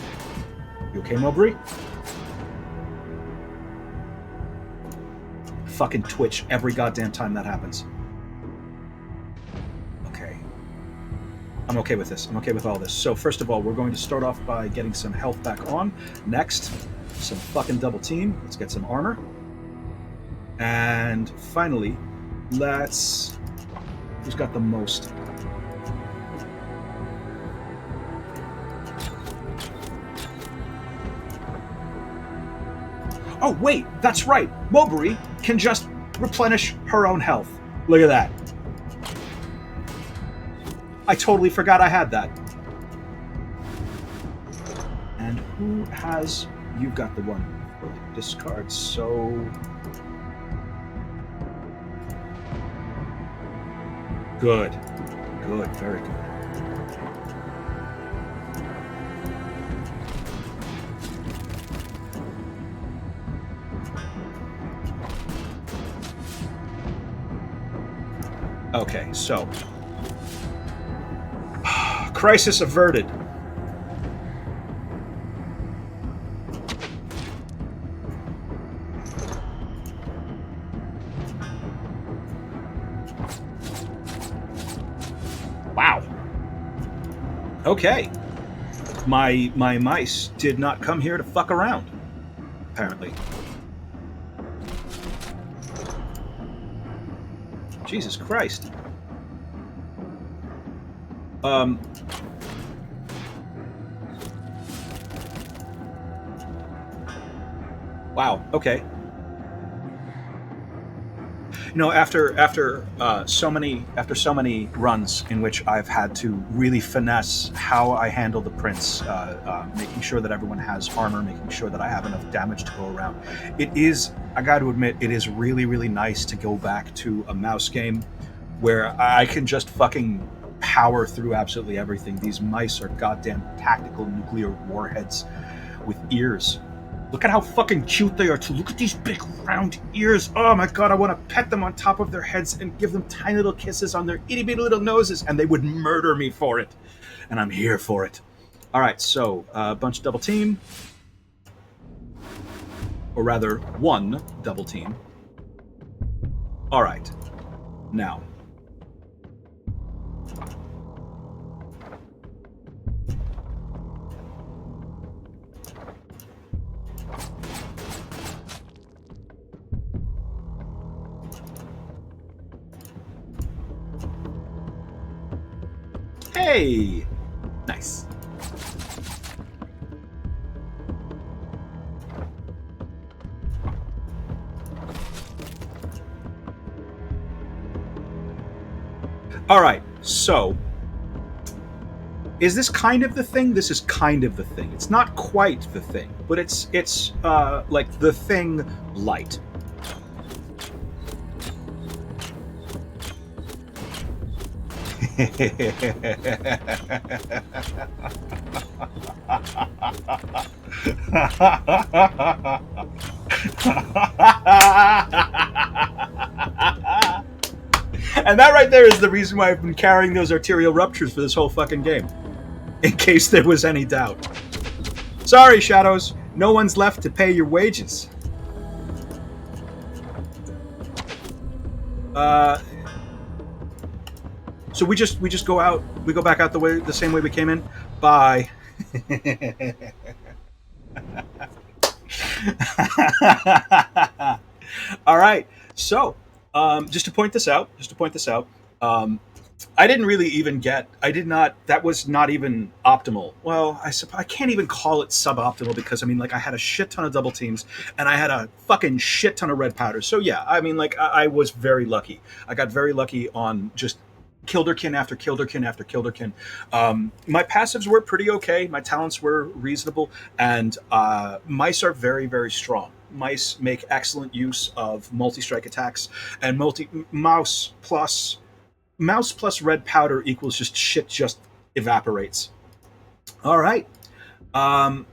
[SPEAKER 1] You okay, Mowbray? Fucking twitch every goddamn time that happens. Okay. I'm okay with this. I'm okay with all this. So first of all, we're going to start off by getting some health back on. Next, some fucking double team. Let's get some armor. And finally, let's... Who's got the most? Oh, wait, that's right. Mowbray can just replenish her own health. Look at that. I totally forgot I had that. And who has... You've got the one for discard, so... Good. Good, very good. Okay, so... Crisis averted. Wow. Okay. My mice did not come here to fuck around, apparently. Jesus Christ. Wow. Okay. You know, after so many runs in which I've had to really finesse how I handle the prince, making sure that everyone has armor, making sure that I have enough damage to go around. It is, I got to admit, it is really, really nice to go back to a mouse game where I can just fucking power through absolutely everything. These mice are goddamn tactical nuclear warheads with ears. Look at how fucking cute they are too. Look at these big round ears. Oh my god, I want to pet them on top of their heads and give them tiny little kisses on their itty bitty little noses, and they would murder me for it. And I'm here for it. Alright, so a bunch of double team. Or rather, one double team. Alright. Now, Hey! Nice. All right, so is this kind of the thing? This is kind of the thing. It's not quite the thing, but it's like the thing light. And that right there is the reason why I've been carrying those arterial ruptures for this whole fucking game. In case there was any doubt. Sorry, Shadows. No one's left to pay your wages. So we just go out. We go back out the same way we came in. Bye. All right. So, just to point this out, I didn't really even get. I did not. That was not even optimal. Well, I can't even call it suboptimal because I mean, like, I had a shit ton of double teams and I had a fucking shit ton of red powders. So yeah, I mean, like, I was very lucky. I got very lucky on just Kilderkin after Kilderkin after Kilderkin. My passives were pretty okay. My talents were reasonable, and mice are very, very strong. Mice make excellent use of multi-strike attacks, and mouse plus red powder equals just shit just evaporates. All right, and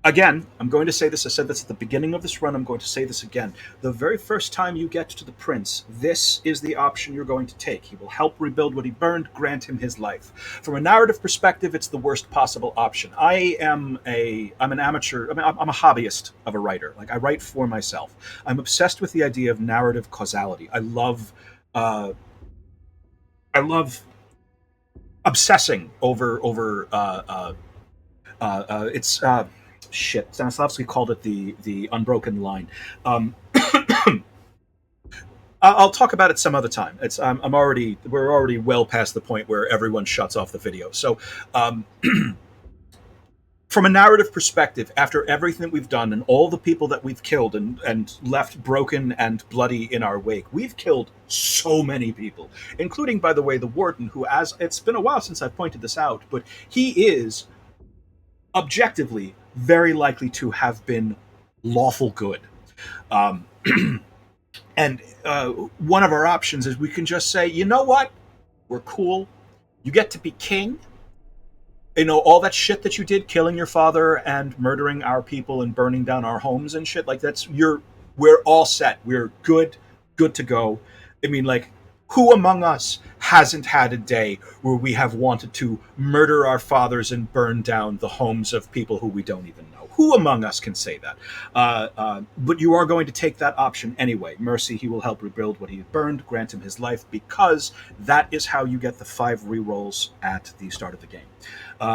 [SPEAKER 1] again, I'm going to say this. I said this at the beginning of this run. I'm going to say this again. The very first time you get to the prince, this is the option you're going to take. He will help rebuild what he burned, grant him his life. From a narrative perspective, it's the worst possible option. I'm an amateur. I mean, I'm a hobbyist of a writer. Like, I write for myself. I'm obsessed with the idea of narrative causality. I love obsessing over it's. Shit, Stanislavski called it the unbroken line. I'll talk about it some other time. We're already well past the point where everyone shuts off the video. So, from a narrative perspective, after everything that we've done and all the people that we've killed and left broken and bloody in our wake, we've killed so many people, including, by the way, the warden, who, as it's been a while since I've pointed this out, but he is objectively very likely to have been lawful good. And one of our options is we can just say, you know what? We're cool. You get to be king. You know, all that shit that you did, killing your father and murdering our people and burning down our homes and shit, like, we're all set. We're good to go. I mean, like, who among us hasn't had a day where we have wanted to murder our fathers and burn down the homes of people who we don't even know? Who among us can say that? But you are going to take that option anyway. Mercy, he will help rebuild what he burned, grant him his life, because that is how you get the 5 rerolls at the start of the game.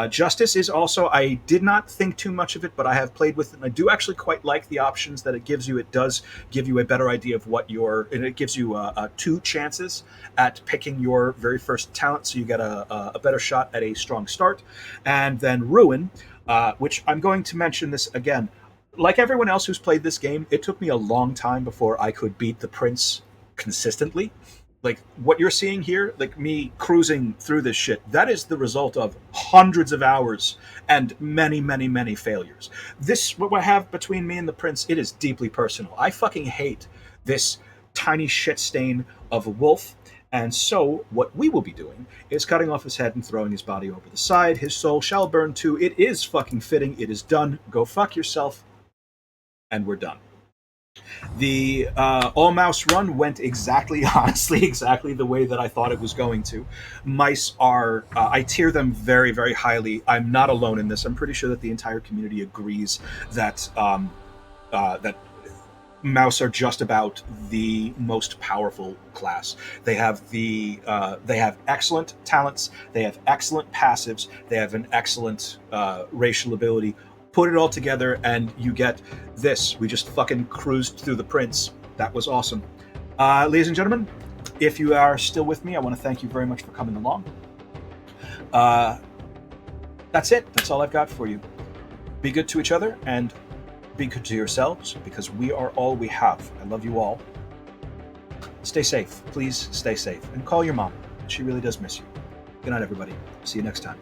[SPEAKER 1] Justice is also, I did not think too much of it, but I have played with it, and I do actually quite like the options that it gives you. It does give you a better idea of and it gives you 2 chances at picking your very first talent, so you get a better shot at a strong start. And then Ruin, which I'm going to mention this again. Like everyone else who's played this game, it took me a long time before I could beat the prince consistently. Like, what you're seeing here, like me cruising through this shit, that is the result of hundreds of hours and many, many, many failures. What I have between me and the prince, it is deeply personal. I fucking hate this tiny shit stain of a wolf. And so what we will be doing is cutting off his head and throwing his body over the side. His soul shall burn too. It is fucking fitting. It is done. Go fuck yourself. And we're done. The all mouse run went honestly exactly the way that I thought it was going to. Mice are, I tier them very, very highly. I'm not alone in this. I'm pretty sure that the entire community agrees that that mouse are just about the most powerful class. They have excellent talents. They have excellent passives. They have an excellent racial ability. Put it all together and you get this. We just fucking cruised through the prince. That was awesome. Ladies and gentlemen, If you are still with me, I want to thank you very much for coming along. That's it. That's all I've got for you. Be good to each other and be good to yourselves, because we are all we have. I love you all. Stay safe. Please stay safe. And call your mom. She really does miss you. Good night, everybody. See you next time.